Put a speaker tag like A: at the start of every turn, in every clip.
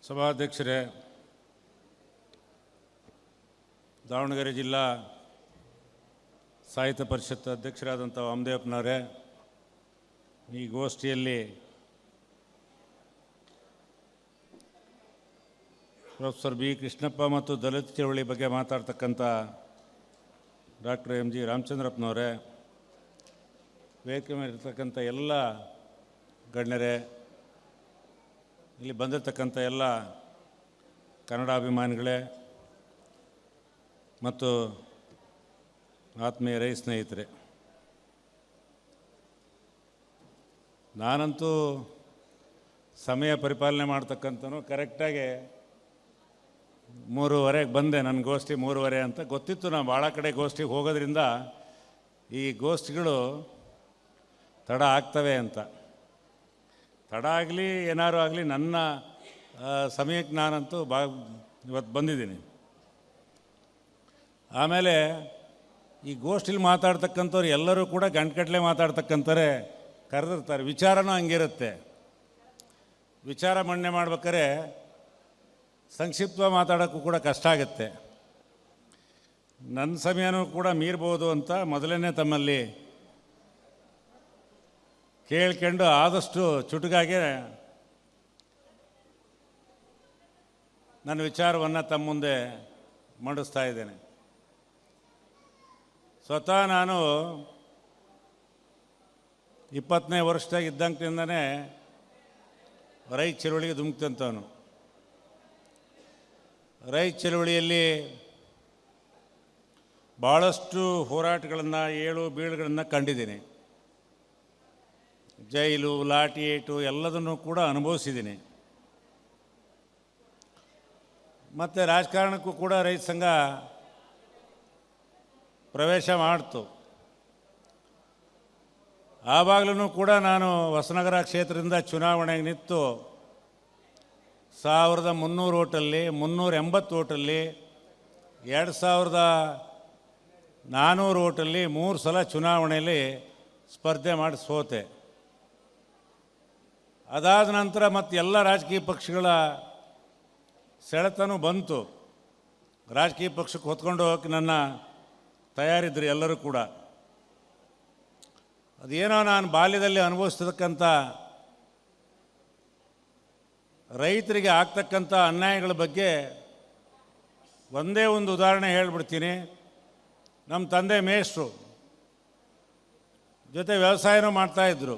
A: ಸಭಾಧ್ಯಕ್ಷರೇ, ದಾವಣಗೆರೆ ಜಿಲ್ಲಾ ಸಾಹಿತ್ಯ ಪರಿಷತ್ ಅಧ್ಯಕ್ಷರಾದಂಥ ವಾಮದೇವಪ್ಪನವರೇ, ಈ ಗೋಷ್ಠಿಯಲ್ಲಿ ಪ್ರೊಫೆಸರ್ ಬಿ ಕೃಷ್ಣಪ್ಪ ಮತ್ತು ದಲಿತ ಚಳವಳಿ ಬಗ್ಗೆ ಮಾತಾಡ್ತಕ್ಕಂಥ ಡಾಕ್ಟರ್ ಎಂ ಜಿ ರಾಮಚಂದ್ರಪ್ಪನವರೇ, ವೇದಿಕೆ ಮೇಲಿರ್ತಕ್ಕಂಥ ಎಲ್ಲ ಗಣ್ಯರೇ, ಇಲ್ಲಿ ಬಂದಿರತಕ್ಕಂಥ ಎಲ್ಲ ಕನ್ನಡಾಭಿಮಾನಿಗಳೇ ಮತ್ತು ಆತ್ಮೀಯ ಸ್ನೇಹಿತರೆ, ನಾನಂತೂ ಸಮಯ ಪರಿಪಾಲನೆ ಮಾಡ್ತಕ್ಕಂಥನು ಕರೆಕ್ಟಾಗಿ 3:30ಗೆ ಬಂದೆ. ನನ್ನ ಗೋಷ್ಠಿ 3:30 ಅಂತ ಗೊತ್ತಿತ್ತು. ನಾನು ಭಾಳ ಕಡೆ ಗೋಷ್ಠಿಗೆ ಹೋಗೋದ್ರಿಂದ ಈ ಗೋಷ್ಠಿಗಳು ತಡ ಆಗ್ತವೆ ಅಂತ. ತಡ ಆಗಲಿ ಏನಾರು ಆಗಲಿ, ನನ್ನ ಸಮಯಕ್ಕೆ ನಾನಂತೂ ಇವತ್ತು ಬಂದಿದ್ದೀನಿ. ಆಮೇಲೆ ಈ ಗೋಷ್ಠಿಲಿ ಮಾತಾಡ್ತಕ್ಕಂಥವ್ರು ಎಲ್ಲರೂ ಕೂಡ ಗಂಟೆಗಟ್ಟಲೆ ಮಾತಾಡ್ತಕ್ಕಂಥವ್ರೆ ಕರೆದಿರ್ತಾರೆ. ವಿಚಾರನೂ ಹಂಗಿರುತ್ತೆ. ವಿಚಾರ ಮಂಡನೆ ಮಾಡ್ಬೇಕಾದ್ರೆ ಸಂಕ್ಷಿಪ್ತವಾಗಿ ಮಾತಾಡೋಕ್ಕೂ ಕೂಡ ಕಷ್ಟ ಆಗುತ್ತೆ. ನನ್ನ ಸಮಯನೂ ಕೂಡ ಮೀರ್ಬೋದು ಅಂತ ಮೊದಲನೇ ತಮ್ಮಲ್ಲಿ ಕೇಳ್ಕೊಂಡು ಆದಷ್ಟು ಚುಟುಕಾಗೆ ನನ್ನ ವಿಚಾರವನ್ನು ತಮ್ಮ ಮುಂದೆ ಮಂಡಿಸ್ತಾ ಇದ್ದೇನೆ. ಸ್ವತಃ ನಾನು 20ನೇ ವರ್ಷದಾಗ ಇದ್ದಂಕಿಂದನೇ ರೈತ ಚಳವಳಿಗೆ ಧುಮುಕ್ತಂಥವನು. ರೈತ ಚಳವಳಿಯಲ್ಲಿ ಭಾಳಷ್ಟು ಹೋರಾಟಗಳನ್ನು, ಏಳು ಬೀಳುಗಳನ್ನು ಕಂಡಿದ್ದೀನಿ. ಜೈಲು, ಲಾಠಿ ಏಟು ಎಲ್ಲದನ್ನು ಕೂಡ ಅನುಭವಿಸಿದ್ದೀನಿ. ಮತ್ತು ರಾಜಕಾರಣಕ್ಕೂ ಕೂಡ ರೈತ ಸಂಘ ಪ್ರವೇಶ ಮಾಡ್ತು. ಆವಾಗಲೂ ಕೂಡ ನಾನು ಹೊಸನಗರ ಕ್ಷೇತ್ರದಿಂದ ಚುನಾವಣೆಗೆ ನಿಂತು 1300 ಓಟಲ್ಲಿ, 380 ಓಟಲ್ಲಿ, 2400 ಓಟಲ್ಲಿ 3 ಸಲ ಚುನಾವಣೆಯಲ್ಲಿ ಸ್ಪರ್ಧೆ ಮಾಡಿ ಸೋತೆ. ಅದಾದ ನಂತರ ಮತ್ತು ಎಲ್ಲ ರಾಜಕೀಯ ಪಕ್ಷಗಳ ಸೆಳೆತನೂ ಬಂತು. ರಾಜಕೀಯ ಪಕ್ಷಕ್ಕೆ ಹೊತ್ಕೊಂಡು ಹೋಗೋಕ್ಕೆ ನನ್ನ ತಯಾರಿದ್ರು ಎಲ್ಲರೂ ಕೂಡ. ಅದೇನೋ ನಾನು ಬಾಲ್ಯದಲ್ಲಿ ಅನುಭವಿಸ್ತಕ್ಕಂಥ ರೈತರಿಗೆ ಆಗ್ತಕ್ಕಂಥ ಅನ್ಯಾಯಗಳ ಬಗ್ಗೆ ಒಂದೇ ಒಂದು ಉದಾಹರಣೆ ಹೇಳಿಬಿಡ್ತೀನಿ. ನಮ್ಮ ತಂದೆ ಮೇಷ್ಟ್ರು ಜೊತೆ ವ್ಯವಸಾಯನೂ ಮಾಡ್ತಾಯಿದ್ರು.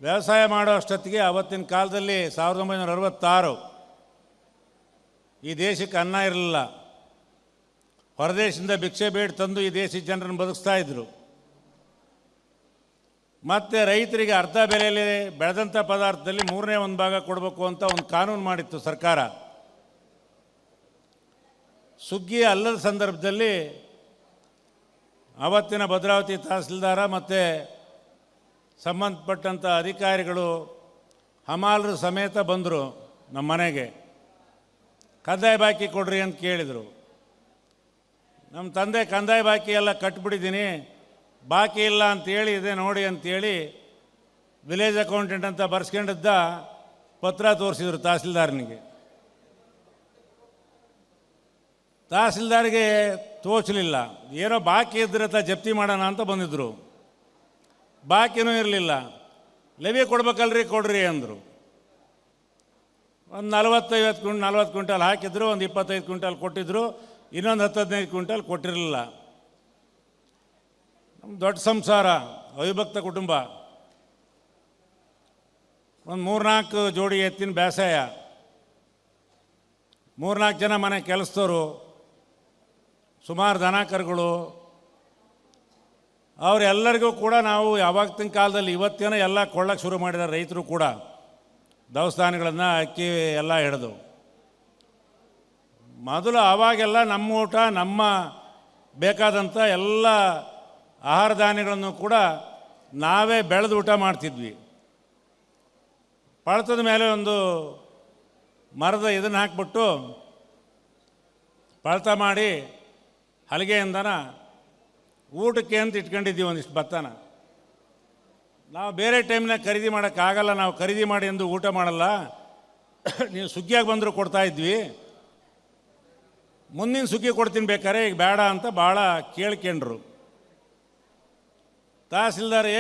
A: ವ್ಯವಸಾಯ ಮಾಡೋ ಅಷ್ಟೊತ್ತಿಗೆ ಆವತ್ತಿನ ಕಾಲದಲ್ಲಿ 1966 ಈ ದೇಶಕ್ಕೆ ಅನ್ನ ಇರಲಿಲ್ಲ. ಹೊರದೇಶದಿಂದ ಭಿಕ್ಷೆ ಬೇಡ ತಂದು ಈ ದೇಶದ ಜನರನ್ನು ಬದುಕಿಸ್ತಾಯಿದ್ರು. ಮತ್ತು ರೈತರಿಗೆ ಅರ್ಧ ಬೆಲೆಯಲ್ಲಿ ಬೆಳೆದಂಥ ಪದಾರ್ಥದಲ್ಲಿ 1/3 ಭಾಗ ಕೊಡಬೇಕು ಅಂತ ಒಂದು ಕಾನೂನು ಮಾಡಿತ್ತು ಸರ್ಕಾರ. ಸುಗ್ಗಿ ಅಲ್ಲದ ಸಂದರ್ಭದಲ್ಲಿ ಆವತ್ತಿನ ಭದ್ರಾವತಿ ತಹಸೀಲ್ದಾರ ಮತ್ತು ಸಂಬಂಧಪಟ್ಟಂಥ ಅಧಿಕಾರಿಗಳು ಹಮಾಲರು ಸಮೇತ ಬಂದರು ನಮ್ಮ ಮನೆಗೆ. ಕಂದಾಯ ಬಾಕಿ ಕೊಡ್ರಿ ಅಂತ ಕೇಳಿದರು. ನಮ್ಮ ತಂದೆ ಕಂದಾಯ ಬಾಕಿ ಎಲ್ಲ ಕಟ್ಬಿಟ್ಟಿದ್ದೀನಿ, ಬಾಕಿ ಇಲ್ಲ ಅಂತೇಳಿ ಇದೆ ನೋಡಿ ಅಂಥೇಳಿ ವಿಲೇಜ್ ಅಕೌಂಟೆಂಟ್ ಅಂತ ಬರ್ಸ್ಕೊಂಡಿದ್ದ ಪತ್ರ ತೋರಿಸಿದ್ರು ತಹಸೀಲ್ದಾರನಿಗೆ. ತಹಸೀಲ್ದಾರಿಗೆ ತೋಚಲಿಲ್ಲ. ಏನೋ ಬಾಕಿ ಇದ್ರೆ ಜಪ್ತಿ ಮಾಡೋಣ ಅಂತ ಬಂದಿದ್ದರು. ಬಾಕಿನೂ ಇರಲಿಲ್ಲ. ಲೆವಿ ಕೊಡ್ಬೇಕಲ್ರಿ, ಕೊಡ್ರಿ ಅಂದರು. ಒಂದು 40 ಕ್ವಿಂಟಲ್ ಹಾಕಿದ್ರು, ಒಂದು 25 ಕ್ವಿಂಟಲ್ ಕೊಟ್ಟಿದ್ದರು, ಇನ್ನೊಂದು 10-15 ಕ್ವಿಂಟಲ್ ಕೊಟ್ಟಿರಲಿಲ್ಲ. ನಮ್ಮ ದೊಡ್ಡ ಸಂಸಾರ, ಅವಿಭಕ್ತ ಕುಟುಂಬ, ಒಂದು 3-4 ಜೋಡಿ ಎತ್ತಿನ ಬೇಸಾಯ, 3-4 ಜನ ಮನೆ ಕೆಲಸದವರು, ಸುಮಾರು ದನ ಕರುಗಳು. ಅವರೆಲ್ಲರಿಗೂ ಕೂಡ ನಾವು ಯಾವಾಗಿನ ಕಾಲದಲ್ಲಿ ಇವತ್ತೇನೋ ಎಲ್ಲ ಕೊಳ್ಳಕ್ಕೆ ಶುರು ಮಾಡಿದ್ದಾರೆ ರೈತರು ಕೂಡ. ದವಸ್ಥಾನಗಳನ್ನು, ಅಕ್ಕಿ ಎಲ್ಲ ಹಿಡಿದು. ಮೊದಲು ಆವಾಗೆಲ್ಲ ನಮ್ಮ ಊಟ, ನಮ್ಮ ಬೇಕಾದಂಥ ಎಲ್ಲ ಆಹಾರ ಧಾನ್ಯಗಳನ್ನು ಕೂಡ ನಾವೇ ಬೆಳೆದು ಊಟ ಮಾಡ್ತಿದ್ವಿ. ಪಳತದ ಮೇಲೆ ಒಂದು ಮರದ ಇದನ್ನು ಹಾಕ್ಬಿಟ್ಟು ಪಳತ ಮಾಡಿ ಹಲಿಗೆಯಿಂದನ ಊಟಕ್ಕೆ ಅಂತ ಇಟ್ಕೊಂಡಿದ್ದೀವಿ ಒಂದಿಷ್ಟು ಭತ್ತನ. ನಾವು ಬೇರೆ ಟೈಮ್ನಾಗ ಖರೀದಿ ಮಾಡೋಕ್ಕಾಗಲ್ಲ, ನಾವು ಖರೀದಿ ಮಾಡಿ ಎಂದು ಊಟ ಮಾಡಲ್ಲ. ನೀವು ಸುಗ್ಗಿಯಾಗಿ ಬಂದರೂ ಕೊಡ್ತಾ ಇದ್ವಿ, ಮುಂದಿನ ಸುಗ್ಗಿ ಕೊಡ್ತೀನಿ ಬೇಕಾರೆ, ಈಗ ಬೇಡ ಅಂತ ಭಾಳ ಕೇಳ್ಕೊಂಡ್ರು. ತಹಸೀಲ್ದಾರ್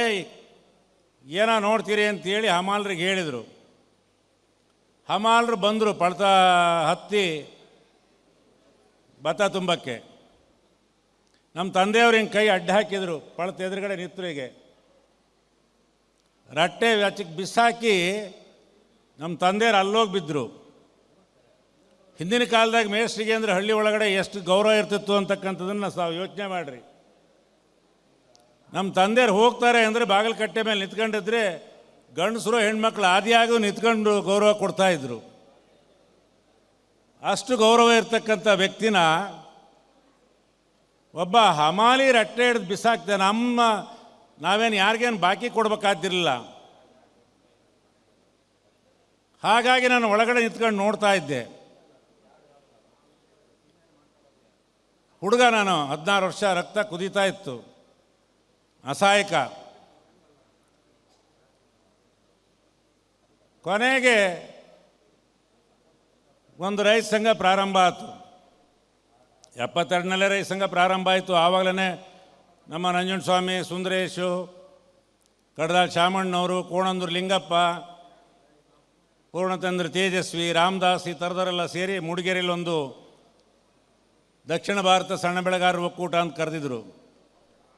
A: ಏನೋ ನೋಡ್ತೀರಿ ಅಂತೇಳಿ ಹಮಾಲ್ರಿಗೆ ಹೇಳಿದರು. ಹಮಾಲ್ರು ಬಂದರು ಪಳ್ತ ಹತ್ತಿ ಭತ್ತ ತುಂಬಕ್ಕೆ. ನಮ್ಮ ತಂದೆಯವ್ರು ಹಿಂಗೆ ಕೈ ಅಡ್ಡ ಹಾಕಿದರು, ಪಳ್ತ ಎದುರುಗಡೆ ನಿತ್ರಿಗೆ ರಟ್ಟೆ ವ್ಯಾಚಕ್ಕೆ ಬಿಸಾಕಿ ನಮ್ಮ ತಂದೆಯವ್ರು ಅಲ್ಲೋಗಿ ಬಿದ್ದರು. ಹಿಂದಿನ ಕಾಲದಾಗ ಮೇಸ್ಟ್ರಿಗೆ ಅಂದರೆ ಹಳ್ಳಿ ಒಳಗಡೆ ಎಷ್ಟು ಗೌರವ ಇರ್ತಿತ್ತು ಅಂತಕ್ಕಂಥದ್ದನ್ನು ನಾವು ಯೋಚನೆ ಮಾಡಿರಿ. ನಮ್ಮ ತಂದೆಯವ್ರು ಹೋಗ್ತಾರೆ ಅಂದರೆ ಬಾಗಿಲುಕಟ್ಟೆ ಮೇಲೆ ನಿಂತ್ಕೊಂಡಿದ್ರೆ ಗಂಡಸರು ಹೆಣ್ಮಕ್ಳು ಆದಿಯಾಗೂ ನಿಂತ್ಕೊಂಡು ಗೌರವ ಕೊಡ್ತಾಯಿದ್ರು. ಅಷ್ಟು ಗೌರವ ಇರ್ತಕ್ಕಂಥ ವ್ಯಕ್ತಿನ ಒಬ್ಬ ಹಮಾಲಿ ರಟ್ಟೆ ಹಿಡಿದು ಬಿಸಾಕ್ತೆ. ನಾವೇನು ಯಾರಿಗೇನು ಬಾಕಿ ಕೊಡ್ಬೇಕಾದಿರಲಿಲ್ಲ. ಹಾಗಾಗಿ ನಾನು ಒಳಗಡೆ ನಿಂತ್ಕೊಂಡು ನೋಡ್ತಾ ಇದ್ದೆ. ಹುಡುಗ ನಾನು, 16 ವರ್ಷ, ರಕ್ತ ಕುದೀತಾ ಇತ್ತು, ಅಸಹಾಯಕ. ಕೊನೆಗೆ ಒಂದು ರೈತ ಸಂಘ ಪ್ರಾರಂಭ ಆಯಿತು. 72ನಲ್ಲೇ ರೈತ ಸಂಘ ಪ್ರಾರಂಭ ಆಯಿತು. ಆವಾಗಲೇ ನಮ್ಮ ನಂಜುಂಡಸ್ವಾಮಿ, ಸುಂದರೇಶು, ಕಡದಾಳ್ ಶಾಮಣ್ಣವರು, ಕೋಣಂದೂರು ಲಿಂಗಪ್ಪ, ಪೂರ್ಣಚಂದ್ರ ತೇಜಸ್ವಿ, ರಾಮದಾಸ್ ಈ ಥರದವರೆಲ್ಲ ಸೇರಿ ಮೂಡಿಗೆರೆಯಲ್ಲಿ ಒಂದು ದಕ್ಷಿಣ ಭಾರತ ಸಣ್ಣ ಬೆಳೆಗಾರರ ಒಕ್ಕೂಟ ಅಂತ ಕರೆದಿದ್ರು.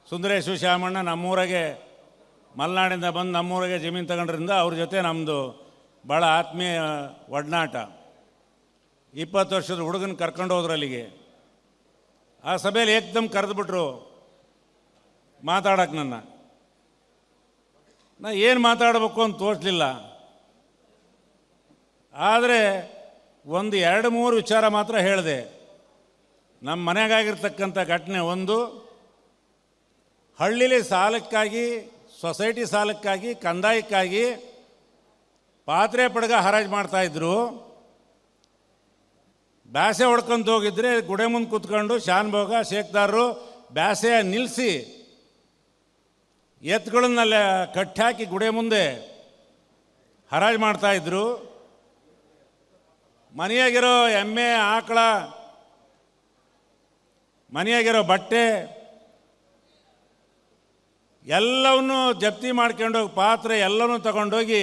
A: ಸುಂದರೇಶು, ಶಾಮಣ್ಣ ನಮ್ಮೂರಿಗೆ ಮಲೆನಾಡಿಂದ ಬಂದು ನಮ್ಮೂರಿಗೆ ಜಮೀನು ತಗೊಂಡ್ರಿಂದ ಅವ್ರ ಜೊತೆ ನಮ್ಮದು ಭಾಳ ಆತ್ಮೀಯ ಒಡನಾಟ. 20 ವರ್ಷದ ಹುಡುಗನ ಕರ್ಕೊಂಡು ಹೋದ್ರು ಅಲ್ಲಿಗೆ. ಆ ಸಭೆಯಲ್ಲಿ ಏಕ್ದಮ್ ಕರೆದುಬಿಟ್ರು ಮಾತಾಡೋಕೆ. ನಾ ಏನು ಮಾತಾಡಬೇಕು ಅಂತ ತೋರಿಸಲಿಲ್ಲ. ಆದರೆ ಒಂದು 2-3 ವಿಚಾರ ಮಾತ್ರ ಹೇಳಿದೆ. ನಮ್ಮ ಮನೆಗಾಗಿರ್ತಕ್ಕಂಥ ಘಟನೆ ಒಂದು, ಹಳ್ಳಿಲಿ ಸಾಲಕ್ಕಾಗಿ, ಸೊಸೈಟಿ ಸಾಲಕ್ಕಾಗಿ, ಕಂದಾಯಕ್ಕಾಗಿ ಪಾತ್ರೆ ಪಡ್ಗ ಹರಾಜು ಮಾಡ್ತಾಯಿದ್ರು. ಬ್ಯಾಸೆ ಹೊಡ್ಕೊಂತ ಹೋಗಿದ್ರೆ ಗುಡೆ ಮುಂದೆ ಕೂತ್ಕೊಂಡು ಶಾನ್ಭೋಗ ಶೇಕ್ದಾರರು ಬ್ಯಾಸೆಯ ನಿಲ್ಲಿಸಿ ಎತ್ತುಗಳನ್ನೆಲ್ಲ ಕಟ್ಟಾಕಿ ಗುಡೆ ಮುಂದೆ ಹರಾಜು ಮಾಡ್ತಾಯಿದ್ರು. ಮನೆಯಾಗಿರೋ ಎಮ್ಮೆ, ಆಕಳ, ಮನೆಯಾಗಿರೋ ಬಟ್ಟೆ ಎಲ್ಲವನ್ನೂ ಜಪ್ತಿ ಮಾಡ್ಕೊಂಡೋಗಿ, ಪಾತ್ರೆ ಎಲ್ಲವನ್ನೂ ತಗೊಂಡೋಗಿ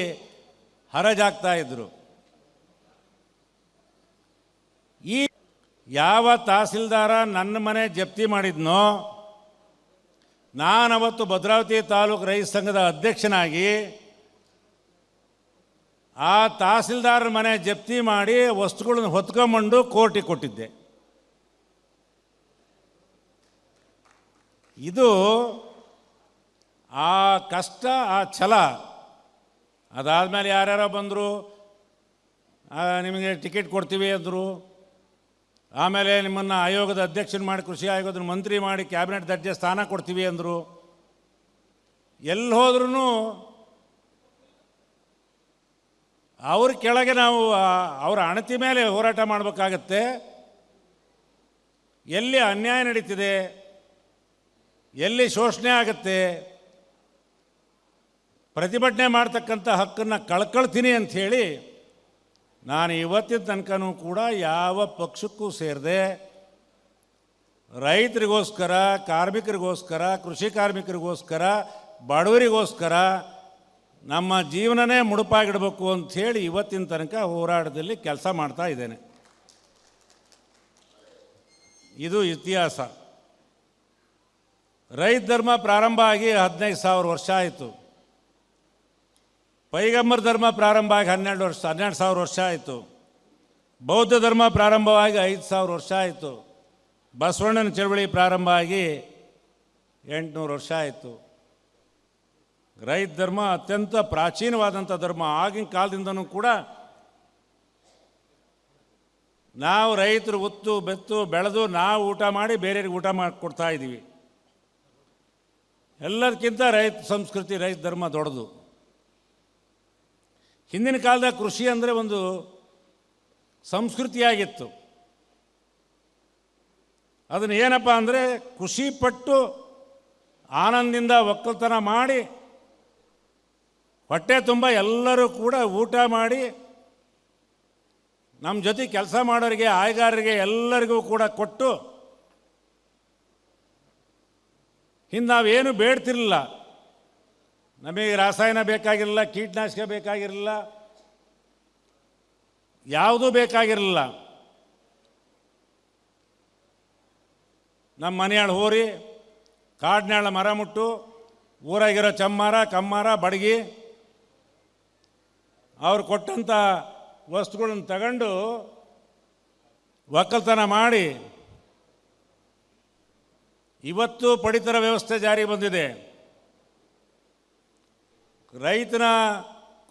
A: ಹರಾಜಾಗ್ತಾಯಿದ್ರು. ಈ ಯಾವ ತಹಸೀಲ್ದಾರ ನನ್ನ ಮನೆ ಜಪ್ತಿ ಮಾಡಿದ್ನೋ, ನಾನವತ್ತು ಭದ್ರಾವತಿ ತಾಲೂಕು ರೈತ ಸಂಘದ ಅಧ್ಯಕ್ಷನಾಗಿ ಆ ತಹಸೀಲ್ದಾರರ ಮನೆ ಜಪ್ತಿ ಮಾಡಿ ವಸ್ತುಗಳನ್ನು ಹೊತ್ಕೊಂಬಂಡು ಕೋರ್ಟಿಗೆ ಕೊಟ್ಟಿದ್ದೆ. ಇದು ಆ ಕಷ್ಟ, ಆ ಛಲ. ಅದಾದಮೇಲೆ ಯಾರ್ಯಾರೋ ಬಂದರು, ನಿಮಗೆ ಟಿಕೆಟ್ ಕೊಡ್ತೀವಿ ಅಂದರು. ಆಮೇಲೆ ನಿಮ್ಮನ್ನು ಆಯೋಗದ ಅಧ್ಯಕ್ಷನ ಮಾಡಿ, ಕೃಷಿ ಆಯೋಗದ ಮಂತ್ರಿ ಮಾಡಿ, ಕ್ಯಾಬಿನೆಟ್ ದರ್ಜೆ ಸ್ಥಾನ ಕೊಡ್ತೀವಿ ಅಂದರು. ಎಲ್ಲಿ ಹೋದ್ರೂ ಅವ್ರ ಕೆಳಗೆ ನಾವು ಅವರ ಅಣತಿ ಮೇಲೆ ಹೋರಾಟ ಮಾಡಬೇಕಾಗತ್ತೆ. ಎಲ್ಲಿ ಅನ್ಯಾಯ ನಡೀತಿದೆ, ಎಲ್ಲಿ ಶೋಷಣೆ ಆಗುತ್ತೆ, ಪ್ರತಿಭಟನೆ ಮಾಡ್ತಕ್ಕಂಥ ಹಕ್ಕನ್ನು ಕಳ್ಕೊಳ್ತೀನಿ ಅಂಥೇಳಿ ನಾನು ಇವತ್ತಿನ ತನಕನೂ ಕೂಡ ಯಾವ ಪಕ್ಷಕ್ಕೂ ಸೇರದೆ ರೈತರಿಗೋಸ್ಕರ, ಕಾರ್ಮಿಕರಿಗೋಸ್ಕರ, ಕೃಷಿ ಕಾರ್ಮಿಕರಿಗೋಸ್ಕರ, ಬಡವರಿಗೋಸ್ಕರ ನಮ್ಮ ಜೀವನನೇ ಮುಡುಪಾಗಿಡಬೇಕು ಅಂಥೇಳಿ ಇವತ್ತಿನ ತನಕ ಹೋರಾಟದಲ್ಲಿ ಕೆಲಸ ಮಾಡ್ತಾ ಇದ್ದೇನೆ. ಇದು ಇತಿಹಾಸ. ರೈತ ಧರ್ಮ ಪ್ರಾರಂಭ ಆಗಿ 15,000 ವರ್ಷ ಆಯಿತು. ಪೈಗಂಬರ್ ಧರ್ಮ ಪ್ರಾರಂಭ ಆಗಿ 12,000 ವರ್ಷ ಆಯಿತು. ಬೌದ್ಧ ಧರ್ಮ ಪ್ರಾರಂಭವಾಗಿ 5,000 ವರ್ಷ ಆಯಿತು. ಬಸವಣ್ಣನ ಚಳವಳಿ ಪ್ರಾರಂಭ ಆಗಿ 800 ವರ್ಷ ಆಯಿತು. ರೈತ ಧರ್ಮ ಅತ್ಯಂತ ಪ್ರಾಚೀನವಾದಂಥ ಧರ್ಮ. ಆಗಿನ ಕಾಲದಿಂದನೂ ಕೂಡ ನಾವು ರೈತರು ಉತ್ತು ಬೆತ್ತು ಬೆಳೆದು ನಾವು ಊಟ ಮಾಡಿ ಬೇರೆಯವ್ರಿಗೆ ಊಟ ಮಾಡಿಕೊಡ್ತಾ ಇದ್ದೀವಿ. ಎಲ್ಲದಕ್ಕಿಂತ ರೈತ ಸಂಸ್ಕೃತಿ, ರೈತ ಧರ್ಮ ದೊಡ್ಡದು. ಹಿಂದಿನ ಕಾಲದಾಗ ಕೃಷಿ ಅಂದರೆ ಒಂದು ಸಂಸ್ಕೃತಿಯಾಗಿತ್ತು. ಅದನ್ನು ಏನಪ್ಪ ಅಂದರೆ ಖುಷಿ ಪಟ್ಟು ಆನಂದದಿಂದ ಒಕ್ಕಲ್ತನ ಮಾಡಿ ಹೊಟ್ಟೆ ತುಂಬ ಎಲ್ಲರೂ ಕೂಡ ಊಟ ಮಾಡಿ ನಮ್ಮ ಜೊತೆ ಕೆಲಸ ಮಾಡೋರಿಗೆ, ಆಯ್ಗಾರರಿಗೆ ಎಲ್ಲರಿಗೂ ಕೂಡ ಕೊಟ್ಟು ಹಿಂದೆ ನಾವೇನು ಬೇಡ್ತಿರಲಿಲ್ಲ. ನಮಗೆ ರಾಸಾಯನ ಬೇಕಾಗಿರಲಿಲ್ಲ, ಕೀಟನಾಶಕ ಬೇಕಾಗಿರಲಿಲ್ಲ, ಯಾವುದೂ ಬೇಕಾಗಿರಲಿಲ್ಲ. ನಮ್ಮ ಮನೆಯಾಳು ಹೋರಿ, ಕಾಡಿನಾಳ ಮರ ಮುಟ್ಟು, ಊರಾಗಿರೋ ಚಮ್ಮಾರ, ಕಮ್ಮಾರ, ಬಡಗಿ ಅವ್ರು ಕೊಟ್ಟಂಥ ವಸ್ತುಗಳನ್ನು ತಗೊಂಡು ಒಕ್ಕಲ್ತನ ಮಾಡಿ ಇವತ್ತು ಪಡಿತರ ವ್ಯವಸ್ಥೆ ಜಾರಿ ಬಂದಿದೆ. ರೈತನ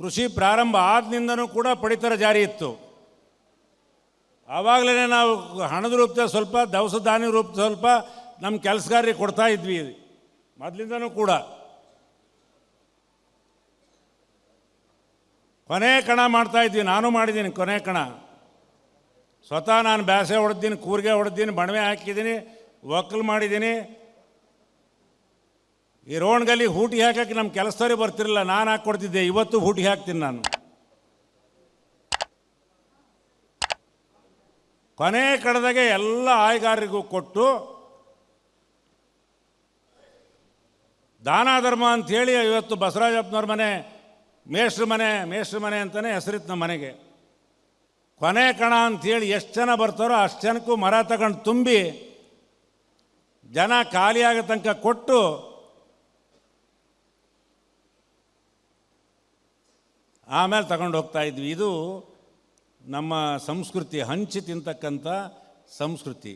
A: ಕೃಷಿ ಪ್ರಾರಂಭ ಆದ್ನಿಂದನೂ ಕೂಡ ಪಡಿತರ ಜಾರಿ ಇತ್ತು. ಆವಾಗಲೇ ನಾವು ಹಣದ ರೂಪದಲ್ಲಿ ಸ್ವಲ್ಪ, ದವಸ ಧಾನ್ಯ ರೂಪದಲ್ಲಿ ಸ್ವಲ್ಪ ನಮ್ಮ ಕೆಲಸಗಾರರಿಗೆ ಕೊಡ್ತಾ ಇದ್ವಿ ಮೊದಲಿಂದನೂ ಕೂಡ. ಕೊನೆ ಕಣ ಮಾಡ್ತಾ ಇದ್ವಿ. ನಾನು ಮಾಡಿದ್ದೀನಿ ಕೊನೆ ಕಣ. ಸ್ವತಃ ನಾನು ಬ್ಯಾಸೆ ಹೊಡೆದಿದ್ದೀನಿ, ಕೂರ್ಗೆ ಹೊಡೆದಿದ್ದೀನಿ, ಬಣವೆ ಹಾಕಿದ್ದೀನಿ, ಒಕ್ಕಲು ಮಾಡಿದ್ದೀನಿ. ಈ ರೋಣ್ಗಲ್ಲಿ ಹೂಟಿ ಹಾಕಕ್ಕೆ ನಮ್ಮ ಕೆಲಸದವ್ರಿಗೆ ಬರ್ತಿರಲಿಲ್ಲ, ನಾನು ಹಾಕ್ಕೊಡ್ತಿದ್ದೆ. ಇವತ್ತು ಹೂಟಿ ಹಾಕ್ತೀನಿ ನಾನು. ಕೊನೆ ಕಡದಾಗೆ ಎಲ್ಲ ಆಯ್ಗಾರರಿಗೂ ಕೊಟ್ಟು ದಾನ ಧರ್ಮ ಅಂಥೇಳಿ ಇವತ್ತು ಬಸವರಾಜಪ್ಪನವ್ರ ಮನೆ ಮೇಷ್ಟ್ರ ಮನೆ ಅಂತಲೇ ಹೆಸರಿತ್ತು ನಮ್ಮ ಮನೆಗೆ. ಕೊನೆ ಕಣ ಅಂಥೇಳಿ ಎಷ್ಟು ಜನ ಬರ್ತಾರೋ ಅಷ್ಟು ಜನಕ್ಕೂ ಮರ ತಗೊಂಡು ತುಂಬಿ ಜನ ಖಾಲಿಯಾಗೋ ತನಕ ಕೊಟ್ಟು ಆಮೇಲೆ ತಗೊಂಡು ಹೋಗ್ತಾ ಇದ್ವಿ. ಇದು ನಮ್ಮ ಸಂಸ್ಕೃತಿ, ಹಂಚಿ ತಿಂತಕ್ಕಂಥ ಸಂಸ್ಕೃತಿ.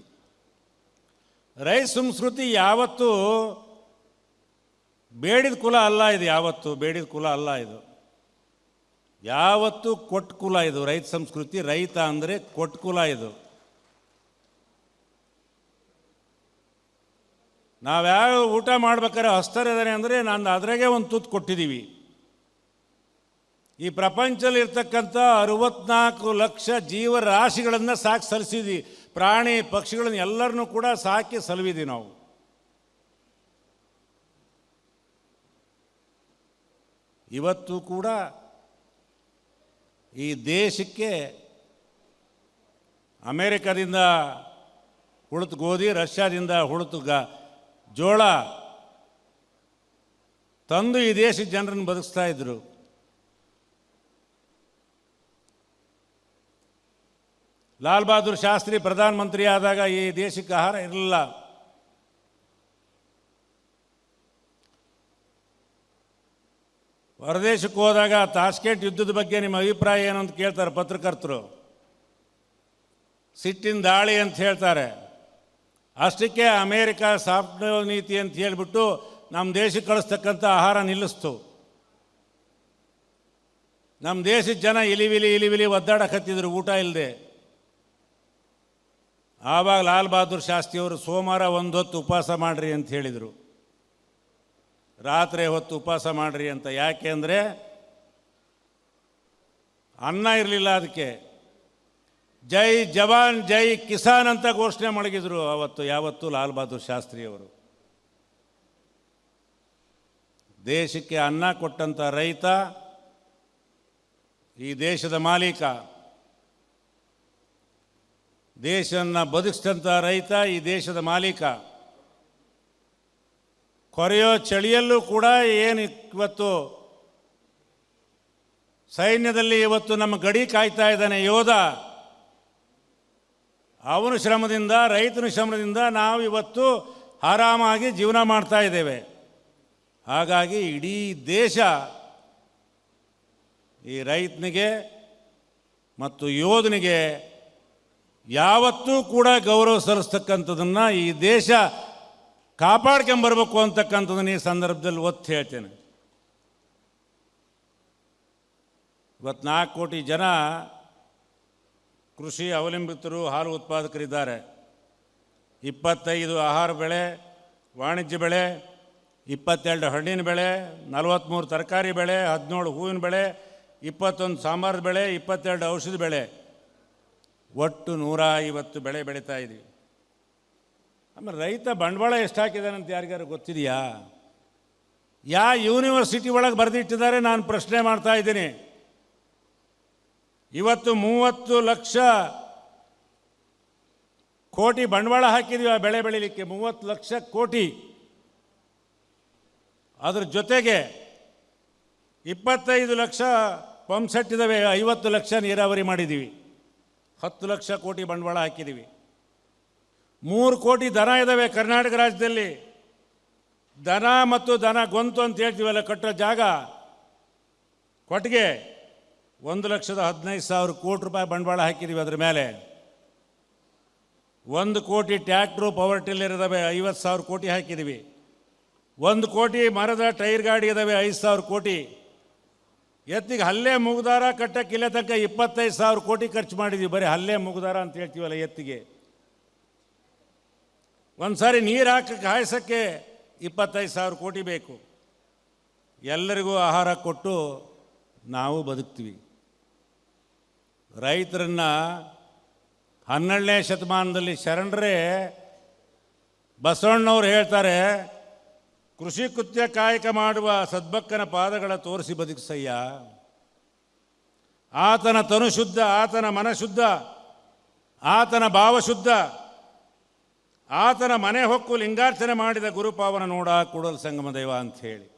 A: ರೈತ ಸಂಸ್ಕೃತಿ ಯಾವತ್ತೂ ಬೇಡಿದ ಕುಲ ಅಲ್ಲ. ಇದು ಯಾವತ್ತು ಬೇಡಿದ ಕುಲ ಅಲ್ಲ. ಇದು ಯಾವತ್ತೂ ಕೊಟ್ಟು ಕುಲ. ಇದು ರೈತ ಸಂಸ್ಕೃತಿ. ರೈತ ಅಂದರೆ ಕೊಟ್ಟು ಕುಲ. ಇದು ನಾವ್ಯಾವ ಊಟ ಮಾಡ್ಬೇಕಾದ್ರೆ ಹಸ್ತರಿದ್ದಾನೆ ಅಂದರೆ ನಾನು ಅದ್ರಾಗೆ ಒಂದು ತುತ್ತು ಕೊಟ್ಟಿದ್ದೀವಿ. ಈ ಪ್ರಪಂಚದಲ್ಲಿ ಇರ್ತಕ್ಕಂಥ 64 ಲಕ್ಷ ಜೀವರಾಶಿಗಳನ್ನು ಸಾಕಿ ಸಲ್ಲಿಸಿದ್ವಿ. ಪ್ರಾಣಿ ಪಕ್ಷಿಗಳನ್ನು ಎಲ್ಲರನ್ನೂ ಕೂಡ ಸಾಕಿ ಸಲುವಿದ್ವಿ ನಾವು. ಇವತ್ತು ಕೂಡ ಈ ದೇಶಕ್ಕೆ ಅಮೇರಿಕದಿಂದ ಹುಳಿತು ಗೋಧಿ, ರಷ್ಯಾದಿಂದ ಹುಳಿತು ಜೋಳ ತಂದು ಈ ದೇಶದ ಜನರನ್ನು ಬದುಕಿಸ್ತಾ ಇದ್ರು. ಲಾಲ್ ಬಹದ್ದೂರ್ ಶಾಸ್ತ್ರಿ ಪ್ರಧಾನಮಂತ್ರಿ ಆದಾಗ ಈ ದೇಶಕ್ಕೆ ಆಹಾರ ಇರಲಿಲ್ಲ. ಹೊರದೇಶಕ್ಕೆ ಹೋದಾಗ ತಾಷ್ಕೆಂಟ್ ಯುದ್ಧದ ಬಗ್ಗೆ ನಿಮ್ಮ ಅಭಿಪ್ರಾಯ ಏನು ಅಂತ ಕೇಳ್ತಾರೆ ಪತ್ರಕರ್ತರು. ಸಿಟ್ಟಿನ ದಾಳಿ ಅಂತ ಹೇಳ್ತಾರೆ. ಅಷ್ಟಕ್ಕೆ ಅಮೇರಿಕ ಸಾಫ್ಟ್ ನೀತಿ ಅಂತ ಹೇಳಿಬಿಟ್ಟು ನಮ್ಮ ದೇಶಕ್ಕೆ ಕಳಿಸ್ತಕ್ಕಂಥ ಆಹಾರ ನಿಲ್ಲಿಸ್ತು. ನಮ್ಮ ದೇಶದ ಜನ ಇಲಿವಿಲಿ ಒದ್ದಾಡಕತ್ತಿದ್ರು ಊಟ ಇಲ್ಲದೆ. ಆವಾಗ ಲಾಲ್ ಬಹದ್ದೂರ್ ಶಾಸ್ತ್ರಿಯವರು ಸೋಮವಾರ ಒಂದು ಹೊತ್ತು ಉಪವಾಸ ಮಾಡಿರಿ ಅಂತ ಹೇಳಿದರು. ರಾತ್ರಿ ಹೊತ್ತು ಉಪವಾಸ ಮಾಡಿರಿ ಅಂತ. ಯಾಕೆ ಅಂದರೆ ಅನ್ನ ಇರಲಿಲ್ಲ. ಅದಕ್ಕೆ ಜೈ ಜವಾನ್ ಜೈ ಕಿಸಾನ್ ಅಂತ ಘೋಷಣೆ ಮಡಗಿದ್ರು ಅವತ್ತು. ಯಾವತ್ತು ಲಾಲ್ ಬಹದ್ದೂರ್ ಶಾಸ್ತ್ರಿಯವರು. ದೇಶಕ್ಕೆ ಅನ್ನ ಕೊಟ್ಟಂಥ ರೈತ ಈ ದೇಶದ ಮಾಲೀಕ. ದೇಶವನ್ನು ಬದುಕಿಸಿದಂಥ ರೈತ ಈ ದೇಶದ ಮಾಲೀಕ. ಕೊರೆಯೋ ಚಳಿಯಲ್ಲೂ ಕೂಡ ಏನು ಇವತ್ತು ಸೈನ್ಯದಲ್ಲಿ ಇವತ್ತು ನಮ್ಮ ಗಡಿ ಕಾಯ್ತಾ ಇದ್ದಾನೆ ಯೋಧ, ಅವನ ಶ್ರಮದಿಂದ, ರೈತನ ಶ್ರಮದಿಂದ ನಾವು ಇವತ್ತು ಆರಾಮಾಗಿ ಜೀವನ ಮಾಡ್ತಾ ಇದ್ದೇವೆ. ಹಾಗಾಗಿ ಇಡೀ ದೇಶ ಈ ರೈತನಿಗೆ ಮತ್ತು ಯೋಧನಿಗೆ ಯಾವತ್ತೂ ಕೂಡ ಗೌರವ ಸಲ್ಲಿಸ್ತಕ್ಕಂಥದ್ದನ್ನು ಈ ದೇಶ ಕಾಪಾಡ್ಕೊಂಬರ್ಬೇಕು ಅಂತಕ್ಕಂಥದ್ದನ್ನು ಈ ಸಂದರ್ಭದಲ್ಲಿ ಒತ್ತು ಹೇಳ್ತೇನೆ. ಇವತ್ತು 4 ಕೋಟಿ ಜನ ಕೃಷಿ ಅವಲಂಬಿತರು, ಹಾಲು ಉತ್ಪಾದಕರಿದ್ದಾರೆ. 25 ಆಹಾರ ಬೆಳೆ, ವಾಣಿಜ್ಯ ಬೆಳೆ, 22 ಹಣ್ಣಿನ ಬೆಳೆ, 43 ತರಕಾರಿ ಬೆಳೆ, 17 ಹೂವಿನ ಬೆಳೆ, 21 ಸಾಂಬಾರು ಬೆಳೆ, 22 ಔಷಧಿ ಬೆಳೆ, ಒಟ್ಟು 150 ಬೆಳೆ ಬೆಳೀತಾ ಇದ್ದೀವಿ. ಆಮೇಲೆ ರೈತ ಬಂಡವಾಳ ಎಷ್ಟು ಹಾಕಿದಾನಂತ ಯಾರಿಗಾರು ಗೊತ್ತಿದೆಯಾ? ಯೂನಿವರ್ಸಿಟಿ ಒಳಗೆ ಬರೆದಿಟ್ಟಿದ್ದಾರೆ? ನಾನು ಪ್ರಶ್ನೆ ಮಾಡ್ತಾ ಇದ್ದೀನಿ. ಇವತ್ತು 30 ಲಕ್ಷ ಕೋಟಿ ಬಂಡವಾಳ ಹಾಕಿದ್ದೀವಿ ಆ ಬೆಳೆ ಬೆಳೀಲಿಕ್ಕೆ, 30 ಲಕ್ಷ ಕೋಟಿ. ಅದ್ರ ಜೊತೆಗೆ 25 ಲಕ್ಷ ಪಂಪ್ ಸೆಟ್ ಇದ್ದಾವೆ, 50 ಲಕ್ಷ ನೀರಾವರಿ ಮಾಡಿದ್ದೀವಿ, 10 ಲಕ್ಷ ಕೋಟಿ ಬಂಡವಾಳ ಹಾಕಿದ್ದೀವಿ. 3 ಕೋಟಿ ದನ ಇದ್ದಾವೆ ಕರ್ನಾಟಕ ರಾಜ್ಯದಲ್ಲಿ. ದನ ಮತ್ತು ದನ ಗೊಂತು ಅಂತ ಹೇಳ್ತೀವಲ್ಲ, ಕಟ್ಟೋ ಜಾಗ ಕೊಟ್ಟಿಗೆ 1,15,000 ಕೋಟಿ ರೂಪಾಯಿ ಬಂಡವಾಳ ಹಾಕಿದ್ದೀವಿ. ಅದ್ರ ಮೇಲೆ 1 ಕೋಟಿ ಟ್ಯಾಕ್ಟ್ರು ಪವರ್ ಟಿಲ್ಲರ್ ಇದ್ದಾವೆ, 50,000 ಕೋಟಿ ಹಾಕಿದ್ದೀವಿ. 1 ಕೋಟಿ ಮರದ ಟೈರ್ ಗಾಡಿ ಇದ್ದಾವೆ, 5,000 ಕೋಟಿ. ಎತ್ತಿಗೆ ಹಲ್ಲೆ ಮುಗ್ದಾರ ಕಟ್ಟಕ್ಕಿಲ್ಲ ತನಕ 25,000 ಕೋಟಿ ಖರ್ಚು ಮಾಡಿದ್ದೀವಿ. ಬರೀ ಹಲ್ಲೆ ಮುಗ್ದಾರ ಅಂತ ಹೇಳ್ತೀವಲ್ಲ ಎತ್ತಿಗೆ. ಒಂದು ಸಾರಿ ನೀರು ಹಾಕಕ್ಕೆ ಹಾಯಿಸೋಕ್ಕೆ 25,000 ಕೋಟಿ ಬೇಕು. ಎಲ್ಲರಿಗೂ ಆಹಾರ ಕೊಟ್ಟು ನಾವು ಬದುಕ್ತೀವಿ. ರೈತರನ್ನು 12ನೇ ಶತಮಾನದಲ್ಲಿ ಶರಣರೇ ಬಸವಣ್ಣವ್ರು ಹೇಳ್ತಾರೆ, ಕೃಷಿ ಕೃತ್ಯ ಕಾಯಕ ಮಾಡುವ ಸದ್ಭಕ್ಕನ ಪಾದಗಳ ತೋರಿಸಿ ಬದುಕಿಸಯ್ಯ. ಆತನ ತನು ಶುದ್ಧ, ಆತನ ಮನಶುದ್ಧ, ಆತನ ಭಾವಶುದ್ಧ, ಆತನ ಮನೆ ಹೊಕ್ಕು ಲಿಂಗಾರ್ಚನೆ ಮಾಡಿದ ಗುರುಪಾವನ ನೋಡ ಕೂಡಲ ಸಂಗಮ ದೈವ ಅಂಥೇಳಿ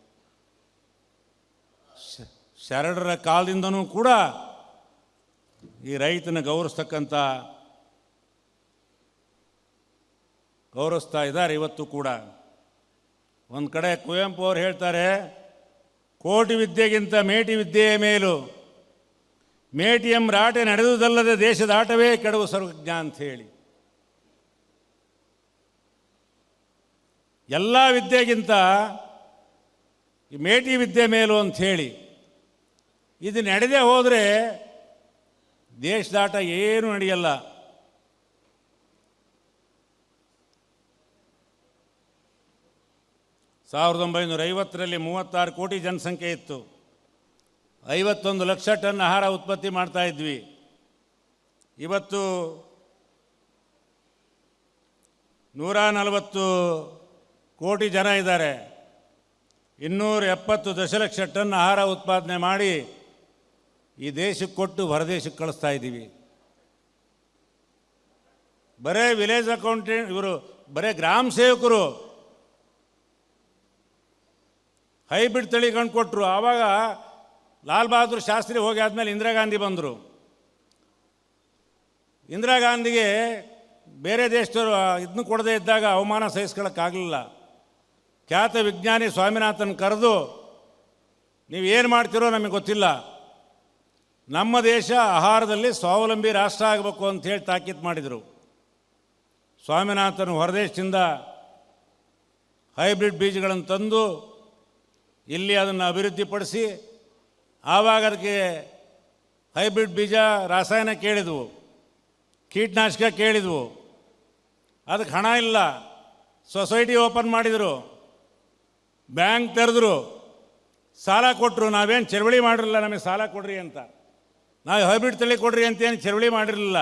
A: ಶರಣರ ಕಾಲದಿಂದನೂ ಕೂಡ ಈ ರೈತನ ಗೌರವಿಸ್ತಾ ಇದ್ದಾರೆ ಇವತ್ತು ಕೂಡ. ಒಂದು ಕಡೆ ಕುವೆಂಪು ಅವರು ಹೇಳ್ತಾರೆ, ಕೋಟಿ ವಿದ್ಯೆಗಿಂತ ಮೇಟಿ ವಿದ್ಯೆಯೇ ಮೇಲು, ಮೇಟಿಯಂ ರಾಟೆ ನಡೆದುದಲ್ಲದೆ ದೇಶದ ಆಟವೇ ಕೆಡವು ಸರ್ವಜ್ಞ ಅಂಥೇಳಿ. ಎಲ್ಲ ವಿದ್ಯೆಗಿಂತ ಈ ಮೇಟಿ ವಿದ್ಯೆ ಮೇಲು ಅಂಥೇಳಿ. ಇದು ನಡೆದೇ ಹೋದರೆ ದೇಶದಾಟ ಏನೂ ನಡೆಯಲ್ಲ. ಸಾವಿರದ 1950ರಲ್ಲಿ 36 ಕೋಟಿ ಜನಸಂಖ್ಯೆ ಇತ್ತು. 51 ಲಕ್ಷ ಟನ್ ಆಹಾರ ಉತ್ಪತ್ತಿ ಮಾಡ್ತಾ ಇದ್ವಿ. ಇವತ್ತು 140 ಕೋಟಿ ಜನ ಇದ್ದಾರೆ. 270 ದಶಲಕ್ಷ ಟನ್ ಆಹಾರ ಉತ್ಪಾದನೆ ಮಾಡಿ ಈ ದೇಶಕ್ಕೆ ಕೊಟ್ಟು ಹೊರದೇಶಕ್ಕೆ ಕಳಿಸ್ತಾ ಇದ್ದೀವಿ. ಬರೇ ವಿಲೇಜ್ ಅಕೌಂಟೆಂಟ್ ಇವರು, ಬರೇ ಗ್ರಾಮ ಸೇವಕರು ಹೈಬ್ರಿಡ್ ತಳಿ ಕಂಡು ಕೊಟ್ಟರು. ಆವಾಗ ಲಾಲ್ ಬಹದ್ದೂರ್ ಶಾಸ್ತ್ರಿ ಹೋಗಿ ಆದಮೇಲೆ ಇಂದಿರಾ ಗಾಂಧಿ ಬಂದರು. ಇಂದಿರಾ ಗಾಂಧಿಗೆ ಬೇರೆ ದೇಶದವರು ಇದನ್ನು ಕೊಡದೇ ಇದ್ದಾಗ ಅವಮಾನ ಸಹಿಸ್ಕೊಳ್ಳೋಕ್ಕಾಗಲಿಲ್ಲ. ಖ್ಯಾತ ವಿಜ್ಞಾನಿ ಸ್ವಾಮಿನಾಥನ್ ಕರೆದು, ನೀವು ಏನು ಮಾಡ್ತೀರೋ ನಮಗೆ ಗೊತ್ತಿಲ್ಲ, ನಮ್ಮ ದೇಶ ಆಹಾರದಲ್ಲಿ ಸ್ವಾವಲಂಬಿ ರಾಷ್ಟ್ರ ಆಗಬೇಕು ಅಂಥೇಳಿ ತಾಕೀತು ಮಾಡಿದರು. ಸ್ವಾಮಿನಾಥನ್ ಹೊರದೇಶದಿಂದ ಹೈಬ್ರಿಡ್ ಬೀಜಗಳನ್ನು ತಂದು ಇಲ್ಲಿ ಅದನ್ನು ಅಭಿವೃದ್ಧಿಪಡಿಸಿ, ಆವಾಗ ಅದಕ್ಕೆ ಹೈಬ್ರಿಡ್ ಬೀಜ ರಾಸಾಯನ ಕೇಳಿದ್ವು, ಕೀಟನಾಶಕ ಕೇಳಿದ್ವು. ಅದಕ್ಕೆ ಹಣ ಇಲ್ಲ, ಸೊಸೈಟಿ ಓಪನ್ ಮಾಡಿದರು, ಬ್ಯಾಂಕ್ ತೆರೆದ್ರು, ಸಾಲ ಕೊಟ್ಟರು. ನಾವೇನು ಚಳವಳಿ ಮಾಡಿರಲಿಲ್ಲ, ನಮಗೆ ಸಾಲ ಕೊಡ್ರಿ ಅಂತ, ನಾವು ಹೈಬ್ರಿಡ್ ತಳಿ ಕೊಡ್ರಿ ಅಂತೇನು ಚಳವಳಿ ಮಾಡಿರಲಿಲ್ಲ.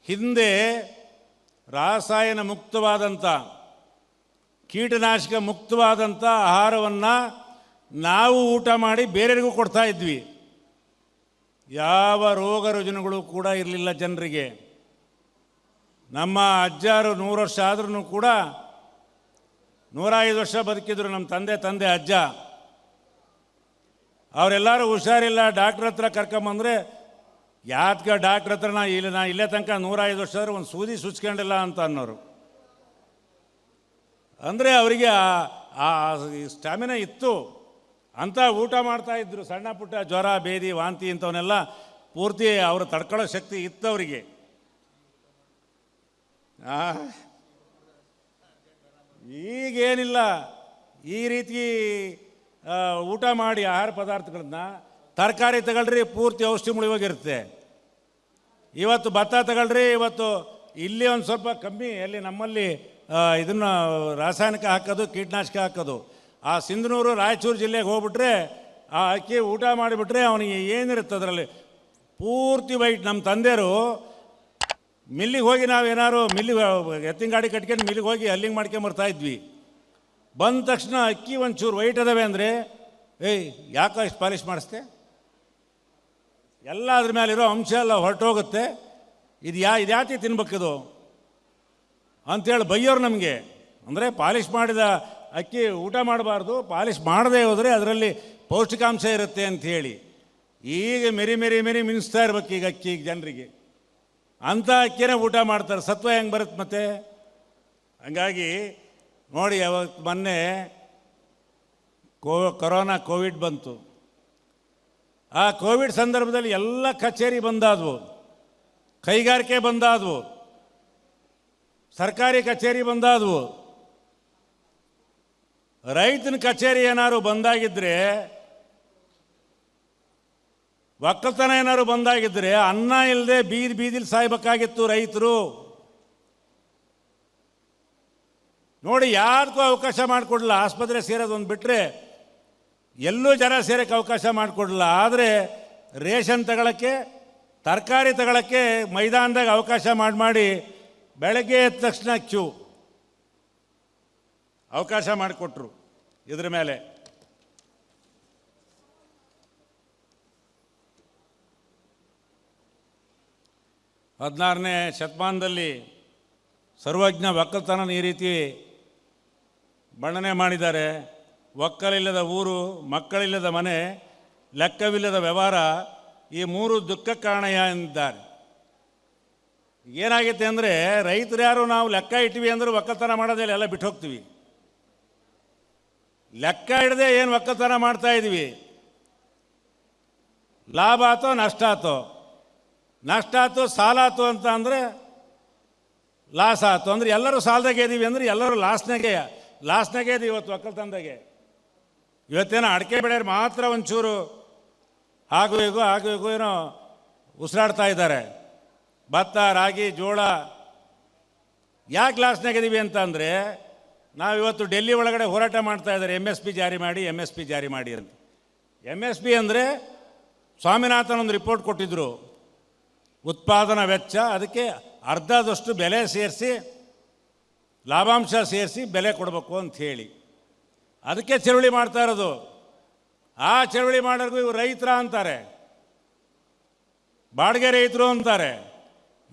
A: ಹಿಂದೆ ರಾಸಾಯನ ಮುಕ್ತವಾದಂಥ, ಕೀಟನಾಶಕ ಮುಕ್ತವಾದಂಥ ಆಹಾರವನ್ನು ನಾವು ಊಟ ಮಾಡಿ ಬೇರೆಯವರಿಗೂ ಕೊಡ್ತಾ ಇದ್ವಿ. ಯಾವ ರೋಗ ರುಜಿನಗಳು ಕೂಡ ಇರಲಿಲ್ಲ ಜನರಿಗೆ. ನಮ್ಮ ಅಜ್ಜಾರು 100 ವರ್ಷ ಆದ್ರೂ ಕೂಡ 105 ವರ್ಷ ಬದುಕಿದ್ರು. ನಮ್ಮ ತಂದೆ ಅಜ್ಜ ಅವರೆಲ್ಲರೂ ಹುಷಾರಿಲ್ಲ, ಡಾಕ್ಟ್ರ್ ಹತ್ರ ಕರ್ಕೊಂಬಂದರೆ, ಯಾತ್ಗ ಡಾಕ್ಟ್ರ್ ಹತ್ರ ನಾ ಇಲ್ಲೇ ತನಕ 105 ವರ್ಷ ಆದ್ರೆ ಒಂದು ಸೂದಿ ಸುಚ್ಕೊಂಡಿಲ್ಲ ಅಂತ ಅನ್ನೋರು. ಅಂದರೆ ಅವರಿಗೆ ಆ ಸ್ಟ್ಯಾಮಿನಾ ಇತ್ತು ಅಂತ ಊಟ ಮಾಡ್ತಾಯಿದ್ರು. ಸಣ್ಣ ಪುಟ್ಟ ಜ್ವರ, ಬೇದಿ, ವಾಂತಿ ಇಂಥವನ್ನೆಲ್ಲ ಪೂರ್ತಿ ಅವರು ತಡ್ಕೊಳ್ಳೋ ಶಕ್ತಿ ಇತ್ತು ಅವರಿಗೆ. ಈಗೇನಿಲ್ಲ, ಈ ರೀತಿ ಊಟ ಮಾಡಿ ಆಹಾರ ಪದಾರ್ಥಗಳನ್ನ, ತರಕಾರಿ ತಗೊಳ್ರಿ ಪೂರ್ತಿ ಔಷಧಿ ಮುಳುಗೋಗಿರುತ್ತೆ. ಇವತ್ತು ಭತ್ತ ತಗೊಳ್ರಿ, ಇವತ್ತು ಇಲ್ಲಿ ಒಂದು ಸ್ವಲ್ಪ ಕಮ್ಮಿ, ಎಲ್ಲಿ ನಮ್ಮಲ್ಲಿ ಇದನ್ನು ರಾಸಾಯನಿಕ ಹಾಕೋದು, ಕೀಟನಾಶಕ ಹಾಕೋದು. ಆ ಸಿಂಧನೂರು ರಾಯಚೂರು ಜಿಲ್ಲೆಗೆ ಹೋಗ್ಬಿಟ್ರೆ ಆ ಅಕ್ಕಿ ಊಟ ಮಾಡಿಬಿಟ್ರೆ ಅವನಿಗೆ ಏನಿರುತ್ತೆ ಅದರಲ್ಲಿ ಪೂರ್ತಿ ವೈಟ್. ನಮ್ಮ ತಂದೆಯರು ಮಿಲ್ಲಿಗೆ ಹೋಗಿ, ನಾವೇನಾದ್ರು ಎತ್ತಿನ ಗಾಡಿ ಕಟ್ಕೊಂಡು ಮಿಲ್ಲಿಗೆ ಹೋಗಿ ಅಲ್ಲಿಂಗೆ ಮಾಡ್ಕೊಂಬರ್ತಾಯಿದ್ವಿ. ಬಂದ ತಕ್ಷಣ ಅಕ್ಕಿ ಒಂಚೂರು ವೈಟ್ ಅದಾವೆ ಅಂದರೆ, ಏಯ್ ಯಾಕೆ ಅಷ್ಟು ಪಾಲಿಷ್ ಮಾಡಿಸ್ತೆ, ಎಲ್ಲ ಅದ್ರ ಮೇಲಿರೋ ಅಂಶ ಎಲ್ಲ ಹೊರಟೋಗುತ್ತೆ. ಇದ್ಯಾತಿ ತಿನ್ಬೇಕಿದು ಅಂಥೇಳಿ ಬೈಯೋರು ನಮಗೆ. ಅಂದರೆ ಪಾಲಿಷ್ ಮಾಡಿದ ಅಕ್ಕಿ ಊಟ ಮಾಡಬಾರ್ದು, ಪಾಲಿಷ್ ಮಾಡದೇ ಹೋದರೆ ಅದರಲ್ಲಿ ಪೌಷ್ಟಿಕಾಂಶ ಇರುತ್ತೆ ಅಂಥೇಳಿ ಈಗ ಮೆರಿ ಮೆರಿ ಮೆರಿ ಮಿನಿಸ್ತಾ ಇರ್ಬೇಕು ಈಗ ಅಕ್ಕಿ ಜನರಿಗೆ. ಅಂಥ ಅಕ್ಕಿನೇ ಊಟ ಮಾಡ್ತಾರೆ, ಸತ್ವ ಹೆಂಗೆ ಬರುತ್ತೆ ಮತ್ತೆ? ಹಂಗಾಗಿ ನೋಡಿ, ಅವತ್ತು ಮೊನ್ನೆ ಕೋವಿಡ್ ಬಂತು. ಆ ಕೋವಿಡ್ ಸಂದರ್ಭದಲ್ಲಿ ಎಲ್ಲ ಕಚೇರಿ ಬಂದಾದವು, ಕೈಗಾರಿಕೆ ಬಂದಾದವು, ಸರ್ಕಾರಿ ಕಚೇರಿ ಬಂದಾದವು. ರೈತನ ಕಚೇರಿ ಏನಾದ್ರು ಬಂದಾಗಿದ್ದರೆ, ಒಕ್ಕಲ್ತನ ಏನಾದ್ರು ಬಂದಾಗಿದ್ದರೆ ಅನ್ನ ಇಲ್ಲದೆ ಬೀದಿಲಿ ಸಾಯ್ಬೇಕಾಗಿತ್ತು ರೈತರು. ನೋಡಿ, ಯಾರಿಗೂ ಅವಕಾಶ ಮಾಡಿಕೊಡಲ್ಲ. ಆಸ್ಪತ್ರೆ ಸೇರೋದೊಂದು ಬಿಟ್ಟರೆ ಎಲ್ಲೂ ಜನ ಸೇರೋಕ್ಕೆ ಅವಕಾಶ ಮಾಡಿಕೊಡಲ್ಲ. ಆದರೆ ರೇಷನ್ ತಗೊಳ್ಳೋಕ್ಕೆ, ತರಕಾರಿ ತಗೊಳ್ಳೋಕ್ಕೆ ಮೈದಾನದಾಗ ಅವಕಾಶ ಮಾಡಿ ಬೆಳಗ್ಗೆ ಎದ್ದ ತಕ್ಷಣ ಕ್ಯೂ ಅವಕಾಶ ಮಾಡಿಕೊಟ್ರು. ಇದ್ರ ಮೇಲೆ ಹದಿನಾರನೇ ಶತಮಾನದಲ್ಲಿ ಸರ್ವಜ್ಞ ಒಕ್ಕಲ್ತನ ಈ ರೀತಿ ಬಣ್ಣನೆ ಮಾಡಿದ್ದಾರೆ. ಒಕ್ಕಲಿಲ್ಲದ ಊರು, ಮಕ್ಕಳಿಲ್ಲದ ಮನೆ, ಲೆಕ್ಕವಿಲ್ಲದ ವ್ಯವಹಾರ, ಈ ಮೂರು ದುಃಖ ಕಾರಣ ಎಂದಿದ್ದಾರೆ. ಏನಾಗುತ್ತೆ ಅಂದರೆ, ರೈತರು ಯಾರು ನಾವು ಲೆಕ್ಕ ಇಟ್ವಿ ಅಂದ್ರೆ ಒಕ್ಕಲ್ತನ ಮಾಡೋದಿಲ್ಲ, ಎಲ್ಲ ಬಿಟ್ಟು ಹೋಗ್ತೀವಿ. ಲೆಕ್ಕ ಹಿಡದೆ ಏನು ಒಕ್ಕಲ್ತನ ಮಾಡ್ತಾ ಇದ್ವಿ, ಲಾಭ ಆತೋ ನಷ್ಟ ಆತೋ ಸಾಲ ಆಯ್ತು ಅಂತ ಅಂದರೆ ಲಾಸ್ ಆಯ್ತು ಅಂದರೆ ಎಲ್ಲರೂ ಸಾಲದಾಗೆ ಇದ್ದೀವಿ ಅಂದರೆ ಎಲ್ಲರೂ ಲಾಸ್ನಾಗೆ ಇದೀವಿ ಇವತ್ತು ಒಕ್ಕಲ್ತನದಾಗೆ. ಇವತ್ತೇನೋ ಅಡಿಕೆ ಬೆಳೆಯೋರು ಮಾತ್ರ ಒಂಚೂರು ಆಗು ಹೇಗೋ ಏನೋ ಉಸಿರಾಡ್ತಾ ಇದ್ದಾರೆ. ಭತ್ತ, ರಾಗಿ, ಜೋಳ ಯಾಕೆ ಲಾಸ್ನಾಗೆ ಇದೀವಿ ಅಂತ ಅಂದರೆ, ನಾವಿವತ್ತು ಡೆಲ್ಲಿ ಒಳಗಡೆ ಹೋರಾಟ ಮಾಡ್ತಾ ಇದ್ದಾರೆ, MSP ಜಾರಿ ಮಾಡಿ ಅಂತ. MSP ಅಂದರೆ ಸ್ವಾಮಿನಾಥನ್ ಒಂದು ರಿಪೋರ್ಟ್ ಕೊಟ್ಟಿದ್ದರು, ಉತ್ಪಾದನಾ ವೆಚ್ಚ, ಅದಕ್ಕೆ ಅರ್ಧದಷ್ಟು ಬೆಲೆ ಸೇರಿಸಿ, ಲಾಭಾಂಶ ಸೇರಿಸಿ ಬೆಲೆ ಕೊಡಬೇಕು ಅಂತ ಹೇಳಿ ಅದಕ್ಕೆ ಚಳುವಳಿ ಮಾಡ್ತಾ ಇರೋದು. ಆ ಚಳುವಳಿ ಮಾಡೋರ್ಗೂ ಇವರು ರೈತರ ಅಂತಾರೆ, ಬಾಡಿಗೆ ರೈತರು ಅಂತಾರೆ.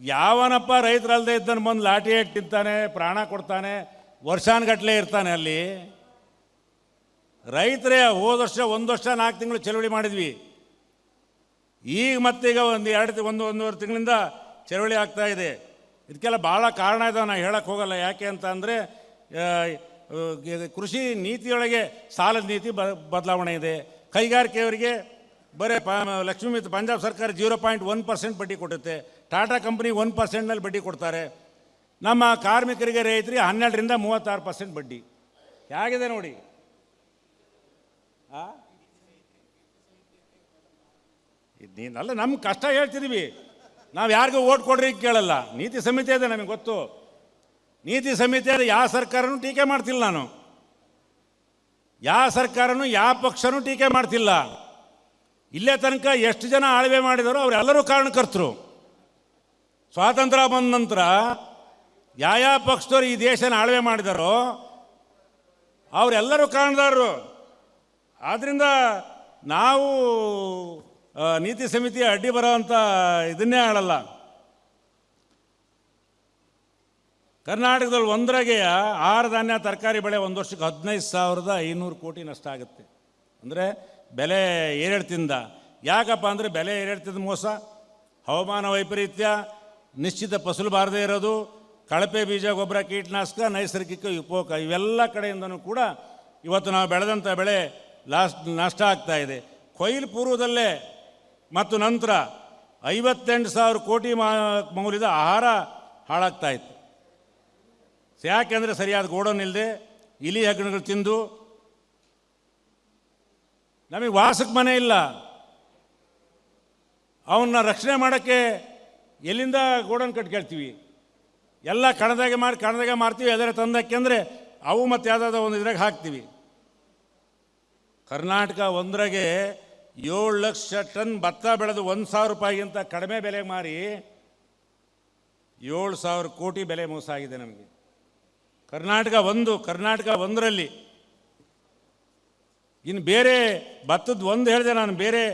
A: ಯಾವನಪ್ಪ ರೈತರಲ್ಲದೆ ಇದ್ದನ್ನು ಬಂದು ಲಾಠಿ ಹೇಟ್ ತಿಂತಾನೆ, ಪ್ರಾಣ ಕೊಡ್ತಾನೆ, ವರ್ಷಾನುಗಟ್ಟಲೆ ಇರ್ತಾನೆ ಅಲ್ಲಿ? ರೈತರೇ ಹೋದ ವರ್ಷ 1 ವರ್ಷ 4 ತಿಂಗಳು ಚಳುವಳಿ ಮಾಡಿದ್ವಿ. ಈಗ ಮತ್ತೀಗ ಒಂದೂವರೆ ತಿಂಗಳಿಂದ ಚಳುವಳಿ ಆಗ್ತಾ ಇದೆ. ಇದಕ್ಕೆಲ್ಲ ಭಾಳ ಕಾರಣ ಇದಾವೆ, ನಾನು ಹೇಳಕ್ಕೆ ಹೋಗಲ್ಲ. ಯಾಕೆ ಅಂತ ಅಂದರೆ, ಕೃಷಿ ನೀತಿಯೊಳಗೆ ಸಾಲದ ನೀತಿ ಬದಲಾವಣೆ ಇದೆ. ಕೈಗಾರಿಕೆಯವರಿಗೆ ಬರೀ ಲಕ್ಷ್ಮೀ ಪಂಜಾಬ್ ಸರ್ಕಾರ 0.1% ಬಡ್ಡಿ ಕೊಡುತ್ತೆ. ಟಾಟಾ ಕಂಪ್ನಿ 1%ನಲ್ಲಿ ಬಡ್ಡಿ ಕೊಡ್ತಾರೆ. ನಮ್ಮ ಕಾರ್ಮಿಕರಿಗೆ, ರೈತರಿಗೆ 12ರಿಂದ 36% ಬಡ್ಡಿ. ಹೇಗಿದೆ ನೋಡಿ. ಅಲ್ಲ, ನಮ್ಮ ಕಷ್ಟ ಹೇಳ್ತಿದ್ದೀವಿ ನಾವು, ಯಾರಿಗೂ ಓಟ್ ಕೊಡ್ರಿ ಕೇಳಲ್ಲ. ನೀತಿ ಸಮಿತಿ ಇದೆ, ನಮಗೆ ಗೊತ್ತು. ನೀತಿ ಸಮಿತಿ ಇದೆ, ಯಾವ ಸರ್ಕಾರನೂ ಟೀಕೆ ಮಾಡ್ತಿಲ್ಲ ನಾನು, ಯಾವ ಸರ್ಕಾರನೂ ಯಾವ ಪಕ್ಷನೂ ಟೀಕೆ ಮಾಡ್ತಿಲ್ಲ. ಇಲ್ಲೇ ತನಕ ಎಷ್ಟು ಜನ ಆಳ್ವೆ ಮಾಡಿದಾರೋ ಅವರೆಲ್ಲರೂ ಕಾರಣಕರ್ತರು. ಸ್ವಾತಂತ್ರ್ಯ ಬಂದ ನಂತರ ಯಾವ ಪಕ್ಷದವರು ಈ ದೇಶನ ಆಳ್ವೆ ಮಾಡಿದಾರೋ ಅವರೆಲ್ಲರೂ ಕಾರಣದಾರರು. ಆದ್ದರಿಂದ ನಾವು ನೀತಿ ಸಮಿತಿಯ ಅಡ್ಡಿ ಬರೋವಂಥ ಇದನ್ನೇ ಆಳಲ್ಲ. ಕರ್ನಾಟಕದಲ್ಲಿ ಒಂದರಾಗೆ ಆಹಾರ ಧಾನ್ಯ ತರಕಾರಿ ಬೆಳೆ ಒಂದು ವರ್ಷಕ್ಕೆ 15,500 ಕೋಟಿ ನಷ್ಟ ಆಗುತ್ತೆ. ಅಂದರೆ ಬೆಲೆ ಏರಿಳಿತದಿಂದ. ಯಾಕಪ್ಪ ಅಂದರೆ ಬೆಲೆ ಏರಿಳಿತದ ಮೋಸ, ಹವಾಮಾನ ವೈಪರೀತ್ಯ, ನಿಶ್ಚಿತ ಫಸಲು ಬಾರದೇ ಇರೋದು, ಕಳಪೆ ಬೀಜ, ಗೊಬ್ಬರ, ಕೀಟನಾಶಕ, ನೈಸರ್ಗಿಕ ವಿಕೋಪ, ಇವೆಲ್ಲ ಕಡೆಯಿಂದನೂ ಕೂಡ ಇವತ್ತು ನಾವು ಬೆಳೆದಂಥ ಬೆಳೆ ನಷ್ಟ ಆಗ್ತಾ ಇದೆ. ಕೊಯ್ಲು ಪೂರ್ವದಲ್ಲೇ ಮತ್ತು ನಂತರ 58,000 ಕೋಟಿ ಮೌಲ್ಯದ ಆಹಾರ ಹಾಳಾಗ್ತಾ ಇತ್ತು. ಯಾಕೆಂದರೆ ಸರಿಯಾದ ಗೋಡೌನ್ ಇಲ್ಲದೆ ಇಲಿ ಹೆಗ್ಗಣಗಳು ತಿಂದು. ನಮಗೆ ವಾಸಕ್ಕೆ ಮನೆ ಇಲ್ಲ, ಅವನ್ನ ರಕ್ಷಣೆ ಮಾಡೋಕ್ಕೆ ಎಲ್ಲಿಂದ ಗೋಡೌನ್ ಕಟ್ಕೊಳ್ತೀವಿ? ಎಲ್ಲ ಕಣದಾಗೆ ಮಾರ್ತೀವಿ. ಅದರ ತಂದಕ್ಕೆ ಅಂದರೆ ಅವು ಮತ್ತು ಯಾವುದಾದ್ರು ಒಂದು ಇದ್ರಾಗ ಹಾಕ್ತೀವಿ. ಕರ್ನಾಟಕ ಒಂದರಾಗೆ 7 ಲಕ್ಷ ಟನ್ ಭತ್ತ ಬೆಳೆದು 1,000 ರೂಪಾಯಿಗಿಂತ ಕಡಿಮೆ ಬೆಲೆಗೆ ಮಾರಿ 7,000 ಕೋಟಿ ಬೆಲೆ ಮೋಸ ಆಗಿದೆ ನಮಗೆ. ಕರ್ನಾಟಕ ಒಂದರಲ್ಲಿ. ಇನ್ನು ಬೇರೆ ಭತ್ತದ ಒಂದು ಹೇಳಿದೆ ನಾನು, ಬೇರೆ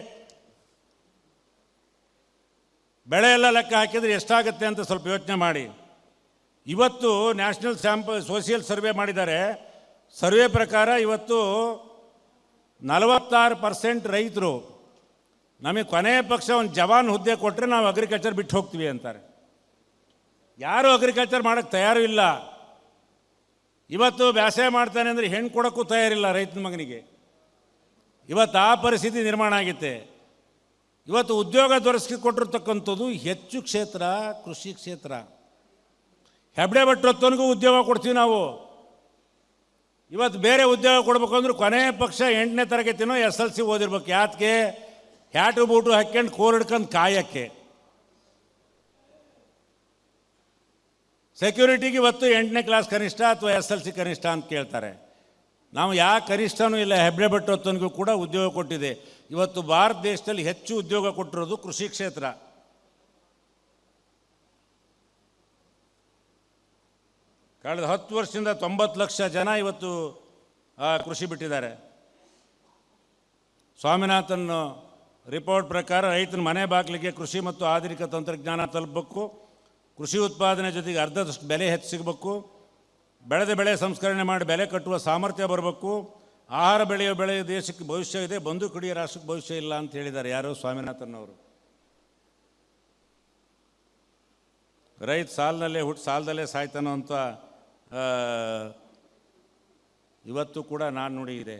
A: ಬೆಳೆ ಎಲ್ಲ ಲೆಕ್ಕ ಹಾಕಿದರೆ ಎಷ್ಟಾಗುತ್ತೆ ಅಂತ ಸ್ವಲ್ಪ ಯೋಚನೆ ಮಾಡಿ. ಇವತ್ತು ನ್ಯಾಷನಲ್ ಸೋಷಿಯಲ್ ಸರ್ವೆ ಮಾಡಿದ್ದಾರೆ. ಸರ್ವೆ ಪ್ರಕಾರ ಇವತ್ತು 46% ರೈತರು ನಮಗೆ ಕೊನೆಯ ಪಕ್ಷ ಒಂದು ಜವಾನ್ ಹುದ್ದೆ ಕೊಟ್ಟರೆ ನಾವು ಅಗ್ರಿಕಲ್ಚರ್ ಬಿಟ್ಟು ಹೋಗ್ತೀವಿ ಅಂತಾರೆ. ಯಾರೂ ಅಗ್ರಿಕಲ್ಚರ್ ಮಾಡೋಕ್ಕೆ ತಯಾರು ಇಲ್ಲ. ಇವತ್ತು ಬೇಸಾಯ ಮಾಡ್ತಾನೆ ಅಂದರೆ ಹೆಣ್ಣು ಕೊಡೋಕ್ಕೂ ತಯಾರಿಲ್ಲ ರೈತನ ಮಗನಿಗೆ. ಇವತ್ತು ಆ ಪರಿಸ್ಥಿತಿ ನಿರ್ಮಾಣ ಆಗಿದೆ. ಇವತ್ತು ಉದ್ಯೋಗ ದೊರಕಿಸಿಕೊಟ್ಟಿರ್ತಕ್ಕಂಥದ್ದು ಹೆಚ್ಚು ಕ್ಷೇತ್ರ ಕೃಷಿ ಕ್ಷೇತ್ರ. ಹೆಬ್ಡೆ ಭಟ್ಟೊತ್ತನಿಗೂ ಉದ್ಯೋಗ ಕೊಡ್ತೀವಿ ನಾವು. ಇವತ್ತು ಬೇರೆ ಉದ್ಯೋಗ ಕೊಡಬೇಕು ಅಂದ್ರೆ ಕೊನೆಯ ಪಕ್ಷ 8ನೇ ತರಗತಿನೋ SLC ಓದಿರ್ಬೇಕು. ಯಾತಕ್ಕೆ? ಹ್ಯಾಟು ಬೂಟು ಹಾಕ್ಕೊಂಡು ಕೋಲ್ ಹಿಡ್ಕೊಂಡು ಕಾಯಕ್ಕೆ. ಸೆಕ್ಯೂರಿಟಿಗೆ ಇವತ್ತು 8ನೇ ಕ್ಲಾಸ್ ಕನಿಷ್ಠ ಅಥವಾ SLC ಕನಿಷ್ಠ ಅಂತ ಕೇಳ್ತಾರೆ. ನಾವು ಯಾವ ಕನಿಷ್ಠನೂ ಇಲ್ಲ. ಹೆಬ್ಡೆ ಭಟ್ಟೊತ್ತನಿಗೂ ಕೂಡ ಉದ್ಯೋಗ ಕೊಟ್ಟಿದೆ. ಇವತ್ತು ಭಾರತ ದೇಶದಲ್ಲಿ ಹೆಚ್ಚು ಉದ್ಯೋಗ ಕೊಟ್ಟಿರೋದು ಕೃಷಿ ಕ್ಷೇತ್ರ. ಕಳೆದ 10 ವರ್ಷದಿಂದ 90 ಲಕ್ಷ ಜನ ಇವತ್ತು ಕೃಷಿ ಬಿಟ್ಟಿದ್ದಾರೆ. ಸ್ವಾಮಿನಾಥನ್ ರಿಪೋರ್ಟ್ ಪ್ರಕಾರ ರೈತನ ಮನೆ ಬಾಗಿಲಿಗೆ ಕೃಷಿ ಮತ್ತು ಆಧುನಿಕ ತಂತ್ರಜ್ಞಾನ ತಲುಪಬೇಕು. ಕೃಷಿ ಉತ್ಪಾದನೆ ಜೊತೆಗೆ ಅರ್ಧದಷ್ಟು ಬೆಲೆ ಹೆಚ್ಚು ಸಿಗಬೇಕು. ಬೆಳೆದ ಬೆಳೆ ಸಂಸ್ಕರಣೆ ಮಾಡಿ ಬೆಲೆ ಕಟ್ಟುವ ಸಾಮರ್ಥ್ಯ ಬರಬೇಕು. ಆಹಾರ ಬೆಳೆ ದೇಶಕ್ಕೆ ಭವಿಷ್ಯ ಇದೆ, ಬಂದು ಕುಡಿಯೋ ರಾಷ್ಟ್ರಕ್ಕೆ ಭವಿಷ್ಯ ಇಲ್ಲ ಅಂತ ಹೇಳಿದ್ದಾರೆ ಯಾರೋ ಸ್ವಾಮಿನಾಥನ್ ಅವರು. ರೈತ ಸಾಲಿನಲ್ಲೇ ಹುಟ್ಟು ಸಾಲದಲ್ಲೇ ಸಾಯ್ತಾನೋ ಅಂತ ಇವತ್ತು ಕೂಡ ನಾನು ನುಡಿ ಇದೆ.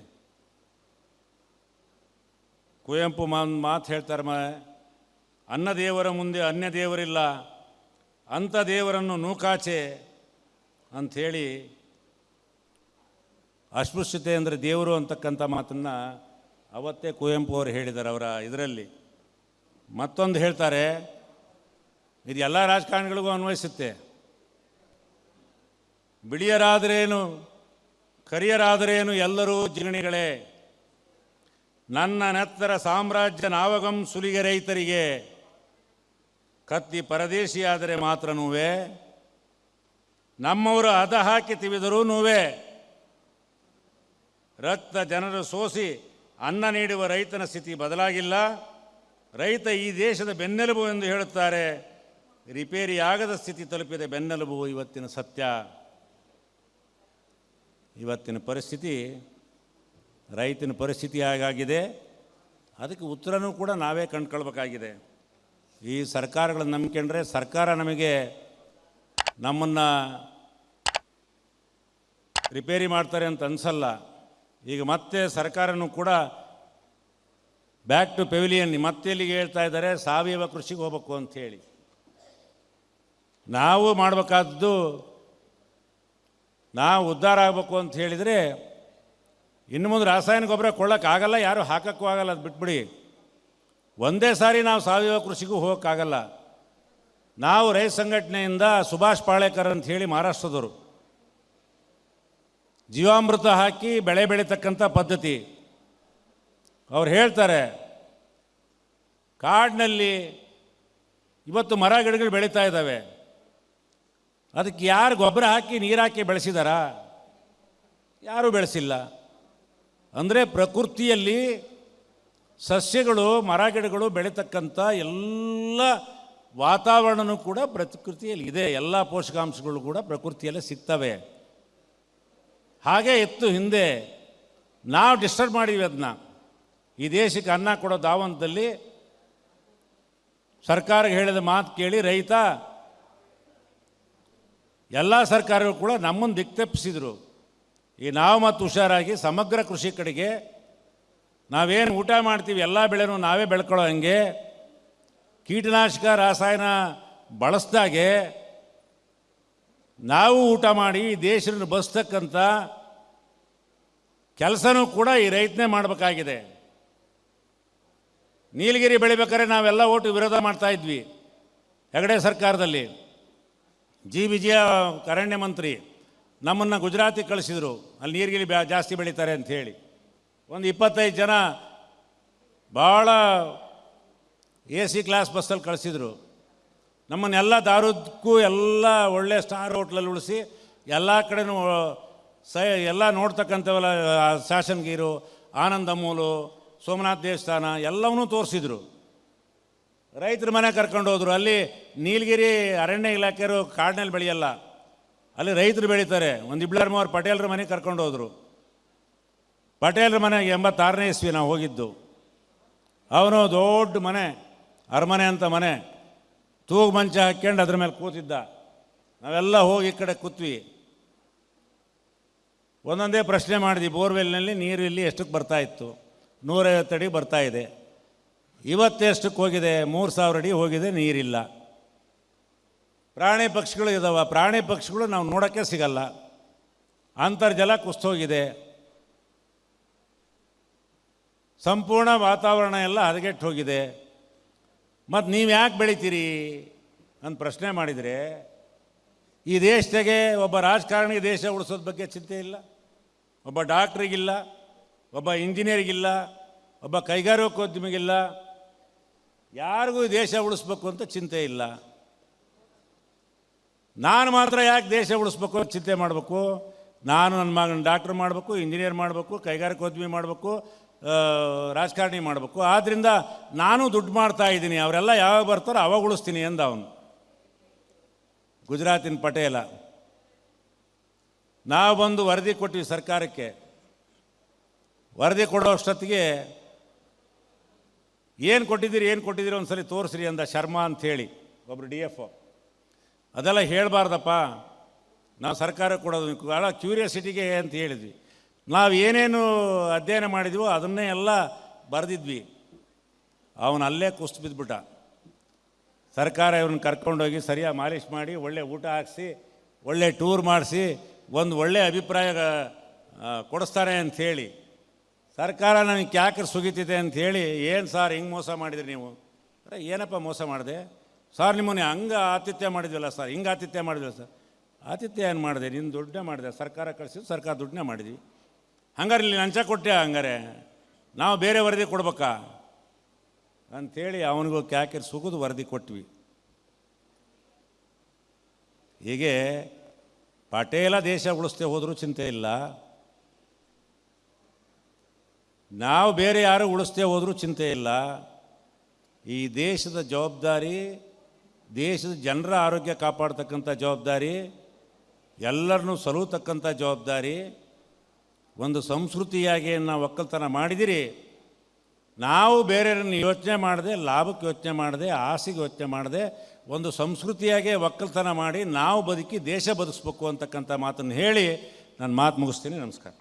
A: ಕುವೆಂಪು ಮಾತು ಹೇಳ್ತಾರೆ, ಅನ್ನ ದೇವರ ಮುಂದೆ ಅನ್ಯ ದೇವರಿಲ್ಲ, ಅಂಥ ದೇವರನ್ನು ನೂಕಾಚೆ ಅಂಥೇಳಿ ಅಸ್ಪೃಶ್ಯತೆ ಅಂದರೆ ದೇವರು ಅಂತಕ್ಕಂಥ ಮಾತನ್ನು ಅವತ್ತೇ ಕುವೆಂಪು ಅವರು ಹೇಳಿದ್ದಾರೆ ಅವರ ಇದರಲ್ಲಿ. ಮತ್ತೊಂದು ಹೇಳ್ತಾರೆ, ಇದು ಎಲ್ಲ ರಾಜಕಾರಣಿಗಳಿಗೂ ಅನ್ವಯಿಸುತ್ತೆ. ಬಿಳಿಯರಾದರೇನು ಕರಿಯರಾದರೇನು ಎಲ್ಲರೂ ಜಿಗಣಿಗಳೇ, ನನ್ನ ನೆತ್ತರ ಸಾಮ್ರಾಜ್ಯ ನಾವಗಂ ಸುಲಿಗೆ ರೈತರಿಗೆ, ಕತ್ತಿ ಪರದೇಶಿಯಾದರೆ ಮಾತ್ರ ನೋವೇ, ನಮ್ಮವರು ಹದ ಹಾಕಿ ತಿವಿದರೂ ನೋವೇ, ರಕ್ತ ಜನರು ಸೋಸಿ ಅನ್ನ ನೀಡುವ ರೈತನ ಸ್ಥಿತಿ ಬದಲಾಗಿಲ್ಲ, ರೈತ ಈ ದೇಶದ ಬೆನ್ನೆಲುಬು ಎಂದು ಹೇಳುತ್ತಾರೆ, ರಿಪೇರಿಯಾಗದ ಸ್ಥಿತಿ ತಲುಪಿದೆ ಬೆನ್ನೆಲುಬು ಇವತ್ತಿನ ಸತ್ಯ. ಇವತ್ತಿನ ಪರಿಸ್ಥಿತಿ ರೈತನ ಪರಿಸ್ಥಿತಿ ಹೇಗಾಗಿದೆ, ಅದಕ್ಕೆ ಉತ್ತರನೂ ಕೂಡ ನಾವೇ ಕಂಡುಕೊಳ್ಬೇಕಾಗಿದೆ. ಈ ಸರ್ಕಾರಗಳನ್ನು ನಂಬಿಕೊಂಡ್ರೆ ಸರ್ಕಾರ ನಮಗೆ ನಮ್ಮನ್ನು ರಿಪೇರಿ ಮಾಡ್ತಾರೆ ಅಂತ ಅನಿಸಲ್ಲ. ಈಗ ಮತ್ತೆ ಸರ್ಕಾರನೂ ಕೂಡ ಬ್ಯಾಕ್ ಟು ಪೆವಿಲಿಯನ್ ಮತ್ತೆ ಇಲ್ಲಿಗೆ ಹೇಳ್ತಾ ಇದ್ದಾರೆ, ಸಾವಯವ ಕೃಷಿಗೆ ಹೋಗ್ಬೇಕು ಅಂಥೇಳಿ. ನಾವು ಮಾಡಬೇಕಾದ್ದು, ನಾವು ಉದ್ಧಾರ ಆಗಬೇಕು ಅಂತ ಹೇಳಿದರೆ ಇನ್ನು ಮುಂದೆ ರಾಸಾಯನಿಕ ಗೊಬ್ಬರ ಕೊಳ್ಳೋಕ್ಕಾಗಲ್ಲ, ಯಾರೂ ಹಾಕೋಕ್ಕೂ ಆಗಲ್ಲ, ಅದು ಬಿಟ್ಬಿಡಿ. ಒಂದೇ ಸಾರಿ ನಾವು ಸಾವಯವ ಕೃಷಿಗೂ ಹೋಗೋಕ್ಕಾಗಲ್ಲ. ನಾವು ರೈತ ಸಂಘಟನೆಯಿಂದ ಸುಭಾಷ್ ಪಾಳೇಕರ್ ಅಂತ ಹೇಳಿ ಮಹಾರಾಷ್ಟ್ರದವರು, ಜೀವಾಮೃತ ಹಾಕಿ ಬೆಳೆ ಬೆಳೀತಕ್ಕಂಥ ಪದ್ಧತಿ. ಅವ್ರು ಹೇಳ್ತಾರೆ, ಕಾಡಿನಲ್ಲಿ ಇವತ್ತು ಮರ ಗಿಡಗಳು ಬೆಳೀತಾ ಇದ್ದಾವೆ, ಅದಕ್ಕೆ ಯಾರು ಗೊಬ್ಬರ ಹಾಕಿ ನೀರು ಹಾಕಿ ಬೆಳೆಸಿದಾರಾ? ಯಾರೂ ಬೆಳೆಸಿಲ್ಲ. ಅಂದರೆ ಪ್ರಕೃತಿಯಲ್ಲಿ ಸಸ್ಯಗಳು ಮರ ಗಿಡಗಳು ಬೆಳೀತಕ್ಕಂಥ ಎಲ್ಲ ವಾತಾವರಣವೂ ಕೂಡ ಪ್ರಕೃತಿಯಲ್ಲಿ ಇದೆ. ಎಲ್ಲ ಪೋಷಕಾಂಶಗಳು ಕೂಡ ಪ್ರಕೃತಿಯಲ್ಲೇ ಸಿಗ್ತವೆ. ಹಾಗೆ ಇತ್ತು ಹಿಂದೆ, ನಾವು ಡಿಸ್ಟರ್ಬ್ ಮಾಡಿದ್ವಿ ಅದನ್ನ. ಈ ದೇಶಕ್ಕೆ ಅನ್ನ ಕೊಡೋ ದಾವಂತದಲ್ಲಿ ಸರ್ಕಾರಕ್ಕೆ ಹೇಳಿದ ಮಾತು ಕೇಳಿ ರೈತ, ಎಲ್ಲ ಸರ್ಕಾರಗಳು ಕೂಡ ನಮ್ಮನ್ನು ದಿಕ್ತಪ್ಪಿಸಿದರು. ಈ ನಾವು ಮತ್ತು ಹುಷಾರಾಗಿ ಸಮಗ್ರ ಕೃಷಿ ಕಡೆಗೆ ನಾವೇನು ಊಟ ಮಾಡ್ತೀವಿ ಎಲ್ಲ ಬೆಳೆನೂ ನಾವೇ ಬೆಳ್ಕೊಳ್ಳೋ ಹಂಗೆ, ಕೀಟನಾಶಕ ರಾಸಾಯನ ಬಳಸ್ದಾಗೆ ನಾವು ಊಟ ಮಾಡಿ ದೇಶವನ್ನು ಬಸ್ತಕ್ಕಂಥ ಕೆಲಸನೂ ಕೂಡ ಈ ರೈತನೇ ಮಾಡಬೇಕಾಗಿದೆ. ನೀಲಗಿರಿ ಬೆಳಿಬೇಕಾದ್ರೆ ನಾವೆಲ್ಲ ಓಟು ವಿರೋಧ ಮಾಡ್ತಾಯಿದ್ವಿ ಹೆಗಡೆ ಸರ್ಕಾರದಲ್ಲಿ. ಜಿ ವಿಜಯ ಅರಣ್ಯ ಮಂತ್ರಿ ನಮ್ಮನ್ನು ಗುಜರಾತಿಗೆ ಕಳಿಸಿದರು, ಅಲ್ಲಿ ನೀಲಗಿರಿ ಜಾಸ್ತಿ ಬೆಳೀತಾರೆ ಅಂಥೇಳಿ. ಒಂದು 25 ಜನ ಭಾಳ AC ಕ್ಲಾಸ್ ಬಸ್ಸಲ್ಲಿ ಕಳಿಸಿದರು. ನಮ್ಮನ್ನೆಲ್ಲ ದಾರುದಕ್ಕೂ ಎಲ್ಲ ಒಳ್ಳೆ ಸ್ಟಾರ್ ಹೋಟ್ಲಲ್ಲಿ ಉಳಿಸಿ ಎಲ್ಲ ಕಡೆನೂ ಎಲ್ಲ ನೋಡ್ತಕ್ಕಂಥವೆಲ್ಲ ಶಾಸನಗೀರು, ಆನಂದ ಮೂಲು, ಸೋಮನಾಥ ದೇವಸ್ಥಾನ ಎಲ್ಲವನ್ನೂ ತೋರಿಸಿದರು. ರೈತರ ಮನೆ ಕರ್ಕೊಂಡು ಹೋದ್ರು. ಅಲ್ಲಿ ನೀಲಗಿರಿ ಅರಣ್ಯ ಇಲಾಖೆಯವರು ಕಾಡಿನಲ್ಲಿ ಬೆಳೆಯಲ್ಲ, ಅಲ್ಲಿ ರೈತರು ಬೆಳೀತಾರೆ. ಒಂದು ಇಬ್ಳರ್ ಮೂವರು ಪಟೇಲ್ರ ಮನೆಗೆ ಕರ್ಕೊಂಡು ಹೋದರು. ಪಟೇಲ್ರ ಮನೆಗೆ 86ನೇ ಇಸ್ವಿ ನಾವು ಹೋಗಿದ್ದು. ಅವನು ದೊಡ್ಡ ಮನೆ, ಅರಮನೆ ಅಂತ ಮನೆ, ತೂಗು ಮಂಚ ಹಾಕ್ಕೊಂಡು ಅದ್ರ ಮೇಲೆ ಕೂತಿದ್ದ. ನಾವೆಲ್ಲ ಹೋಗಿ ಈ ಕಡೆ ಕೂತ್ವಿ. ಒಂದೊಂದೇ ಪ್ರಶ್ನೆ ಮಾಡಿದ್ವಿ. ಬೋರ್ವೆಲ್ನಲ್ಲಿ ನೀರು ಇಲ್ಲಿ ಎಷ್ಟಕ್ಕೆ ಬರ್ತಾ ಇತ್ತು? 150 ಅಡಿ ಬರ್ತಾ ಇದೆ. ಇವತ್ತೆಷ್ಟಕ್ಕೆ ಹೋಗಿದೆ? 3000 ಅಡಿ ಹೋಗಿದೆ, ನೀರಿಲ್ಲ. ಪ್ರಾಣಿ ಪಕ್ಷಿಗಳು ಇದ್ದಾವೆ, ಪ್ರಾಣಿ ಪಕ್ಷಿಗಳು ನಾವು ನೋಡೋಕ್ಕೆ ಸಿಗಲ್ಲ. ಅಂತರ್ಜಲ ಕುಸ್ತೋಗಿದೆ. ಸಂಪೂರ್ಣ ವಾತಾವರಣ ಎಲ್ಲ ಹದಗೆಟ್ಟು ಹೋಗಿದೆ. ಮತ್ತು ನೀವು ಯಾಕೆ ಬೆಳಿತೀರಿ ಅಂತ ಪ್ರಶ್ನೆ ಮಾಡಿದರೆ, ಈ ದೇಶದಾಗೆ ಒಬ್ಬ ರಾಜಕಾರಣಿಗೆ ದೇಶ ಉಳಿಸೋದ್ರ ಬಗ್ಗೆ ಚಿಂತೆ ಇಲ್ಲ, ಒಬ್ಬ ಡಾಕ್ಟ್ರಿಗಿಲ್ಲ, ಒಬ್ಬ ಇಂಜಿನಿಯರಿಗಿಲ್ಲ, ಒಬ್ಬ ಕೈಗಾರಿಕೋದ್ಯಮಿಗಿಲ್ಲ, ಯಾರಿಗೂ ಈ ದೇಶ ಉಳಿಸ್ಬೇಕು ಅಂತ ಚಿಂತೆ ಇಲ್ಲ. ನಾನು ಮಾತ್ರ ಯಾಕೆ ದೇಶ ಉಳಿಸ್ಬೇಕು ಅಂತ ಚಿಂತೆ ಮಾಡಬೇಕು? ನಾನು ನನ್ನ ಮಗನ ಡಾಕ್ಟ್ರ್ ಮಾಡಬೇಕು, ಇಂಜಿನಿಯರ್ ಮಾಡಬೇಕು, ಕೈಗಾರಿಕೋದ್ಯಮಿ ಮಾಡಬೇಕು, ರಾಜಕಾರಣಿ ಮಾಡಬೇಕು. ಆದ್ದರಿಂದ ನಾನು ದುಡ್ಡು ಮಾಡ್ತಾ ಇದ್ದೀನಿ, ಅವರೆಲ್ಲ ಯಾವಾಗ ಬರ್ತಾರೋ ಅವಾಗ ಉಳಿಸ್ತೀನಿ ಎಂದ ಅವನು. ಗುಜರಾತಿನ ಪಟೇಲ. ನಾವು ಬಂದು ವರದಿ ಕೊಟ್ವಿ ಸರ್ಕಾರಕ್ಕೆ. ವರದಿ ಕೊಡೋ ಅಷ್ಟೊತ್ತಿಗೆ ಏನು ಕೊಟ್ಟಿದ್ದೀರಿ ಒಂದು ಸರಿ ತೋರಿಸ್ರಿ ಅಂದ ಶರ್ಮಾ ಅಂಥೇಳಿ ಒಬ್ಬರು DFO. ಅದೆಲ್ಲ ಹೇಳಬಾರ್ದಪ್ಪ, ನಾವು ಸರ್ಕಾರಕ್ಕೆ ಕೊಡೋದು ಭಾಳ ಕ್ಯೂರಿಯಾಸಿಟಿಗೆ ಅಂತ ಹೇಳಿದ್ವಿ. ನಾವು ಏನೇನು ಅಧ್ಯಯನ ಮಾಡಿದ್ವೋ ಅದನ್ನೇ ಎಲ್ಲ ಬರೆದಿದ್ವಿ. ಅವನು ಅಲ್ಲೇ ಕುಸ್ತು ಬಿದ್ದುಬಿಟ್ಟ. ಸರ್ಕಾರ ಇವ್ರನ್ನ ಕರ್ಕೊಂಡೋಗಿ ಸರಿಯಾಗಿ ಮಾಲಿಷ್ ಮಾಡಿ, ಒಳ್ಳೆ ಊಟ ಹಾಕಿಸಿ, ಒಳ್ಳೆ ಟೂರ್ ಮಾಡಿಸಿ, ಒಂದು ಒಳ್ಳೆ ಅಭಿಪ್ರಾಯ ಕೊಡಿಸ್ತಾರೆ ಅಂಥೇಳಿ ಸರ್ಕಾರ ನನಗೆ ಕ್ಯಾಕರ್ ಸುಗಿತಿದೆ ಅಂಥೇಳಿ, ಏನು ಸಾರ್ ಹಿಂಗೆ ಮೋಸ ಮಾಡಿದ್ರಿ ನೀವು? ಅರೆ ಏನಪ್ಪ ಮೋಸ ಮಾಡಿದೆ ಸಾರ್? ನಿಮ್ಮನೆ ಹಂಗೆ ಆತಿಥ್ಯ ಮಾಡಿದ್ವಲ್ಲ ಸರ್, ಹಿಂಗೆ ಆತಿಥ್ಯ ಮಾಡಿದ್ವಲ್ಲ ಸರ್. ಆತಿಥ್ಯ ಏನು ಮಾಡಿದೆ? ನಿನ್ನ ದುಡ್ಡನ್ನೇ ಮಾಡಿದೆ, ಸರ್ಕಾರ ಕಳಿಸಿದ್ದು ಸರ್ಕಾರ ದುಡ್ಡನ್ನೇ ಮಾಡಿದ್ವಿ. ಹಂಗಾರೆ ಇಲ್ಲಿ ಲಂಚ ಕೊಟ್ಟೆ, ಹಂಗಾರೆ ನಾವು ಬೇರೆ ವರದಿ ಕೊಡ್ಬೇಕಾ ಅಂಥೇಳಿ ಅವನಿಗೂ ಕ್ಯಾಕರ್ ಸುಗಿದು ವರದಿ ಕೊಟ್ವಿ. ಹೀಗೆ ಪಟೇಲ ದೇಶ ಉಳಿಸ್ತೇ ಹೋದರೂ ಚಿಂತೆ ಇಲ್ಲ, ನಾವು ಬೇರೆ ಯಾರು ಉಳಿಸ್ತೇ ಹೋದರೂ ಚಿಂತೆ ಇಲ್ಲ. ಈ ದೇಶದ ಜವಾಬ್ದಾರಿ, ದೇಶದ ಜನರ ಆರೋಗ್ಯ ಕಾಪಾಡ್ತಕ್ಕಂಥ ಜವಾಬ್ದಾರಿ, ಎಲ್ಲರನ್ನೂ ಸಲುತಕ್ಕಂಥ ಜವಾಬ್ದಾರಿ. ಒಂದು ಸಂಸ್ಕೃತಿಯಾಗಿ ನಾವು ಒಕ್ಕಲ್ತನ ಮಾಡಿದಿರಿ. ನಾವು ಬೇರೆಯವರನ್ನು ಯೋಚನೆ ಮಾಡದೆ, ಲಾಭಕ್ಕೆ ಯೋಚನೆ ಮಾಡದೆ, ಆಸೆಗೆ ಯೋಚನೆ ಮಾಡದೆ, ಒಂದು ಸಂಸ್ಕೃತಿಯಾಗೆ ಒಕ್ಕಲ್ತನ ಮಾಡಿ ನಾವು ಬದುಕಿ ದೇಶ ಬದುಕಿಸ್ಬೇಕು ಅಂತಕ್ಕಂಥ ಮಾತನ್ನು ಹೇಳಿ ನಾನು ಮಾತು ಮುಗಿಸ್ತೀನಿ. ನಮಸ್ಕಾರ.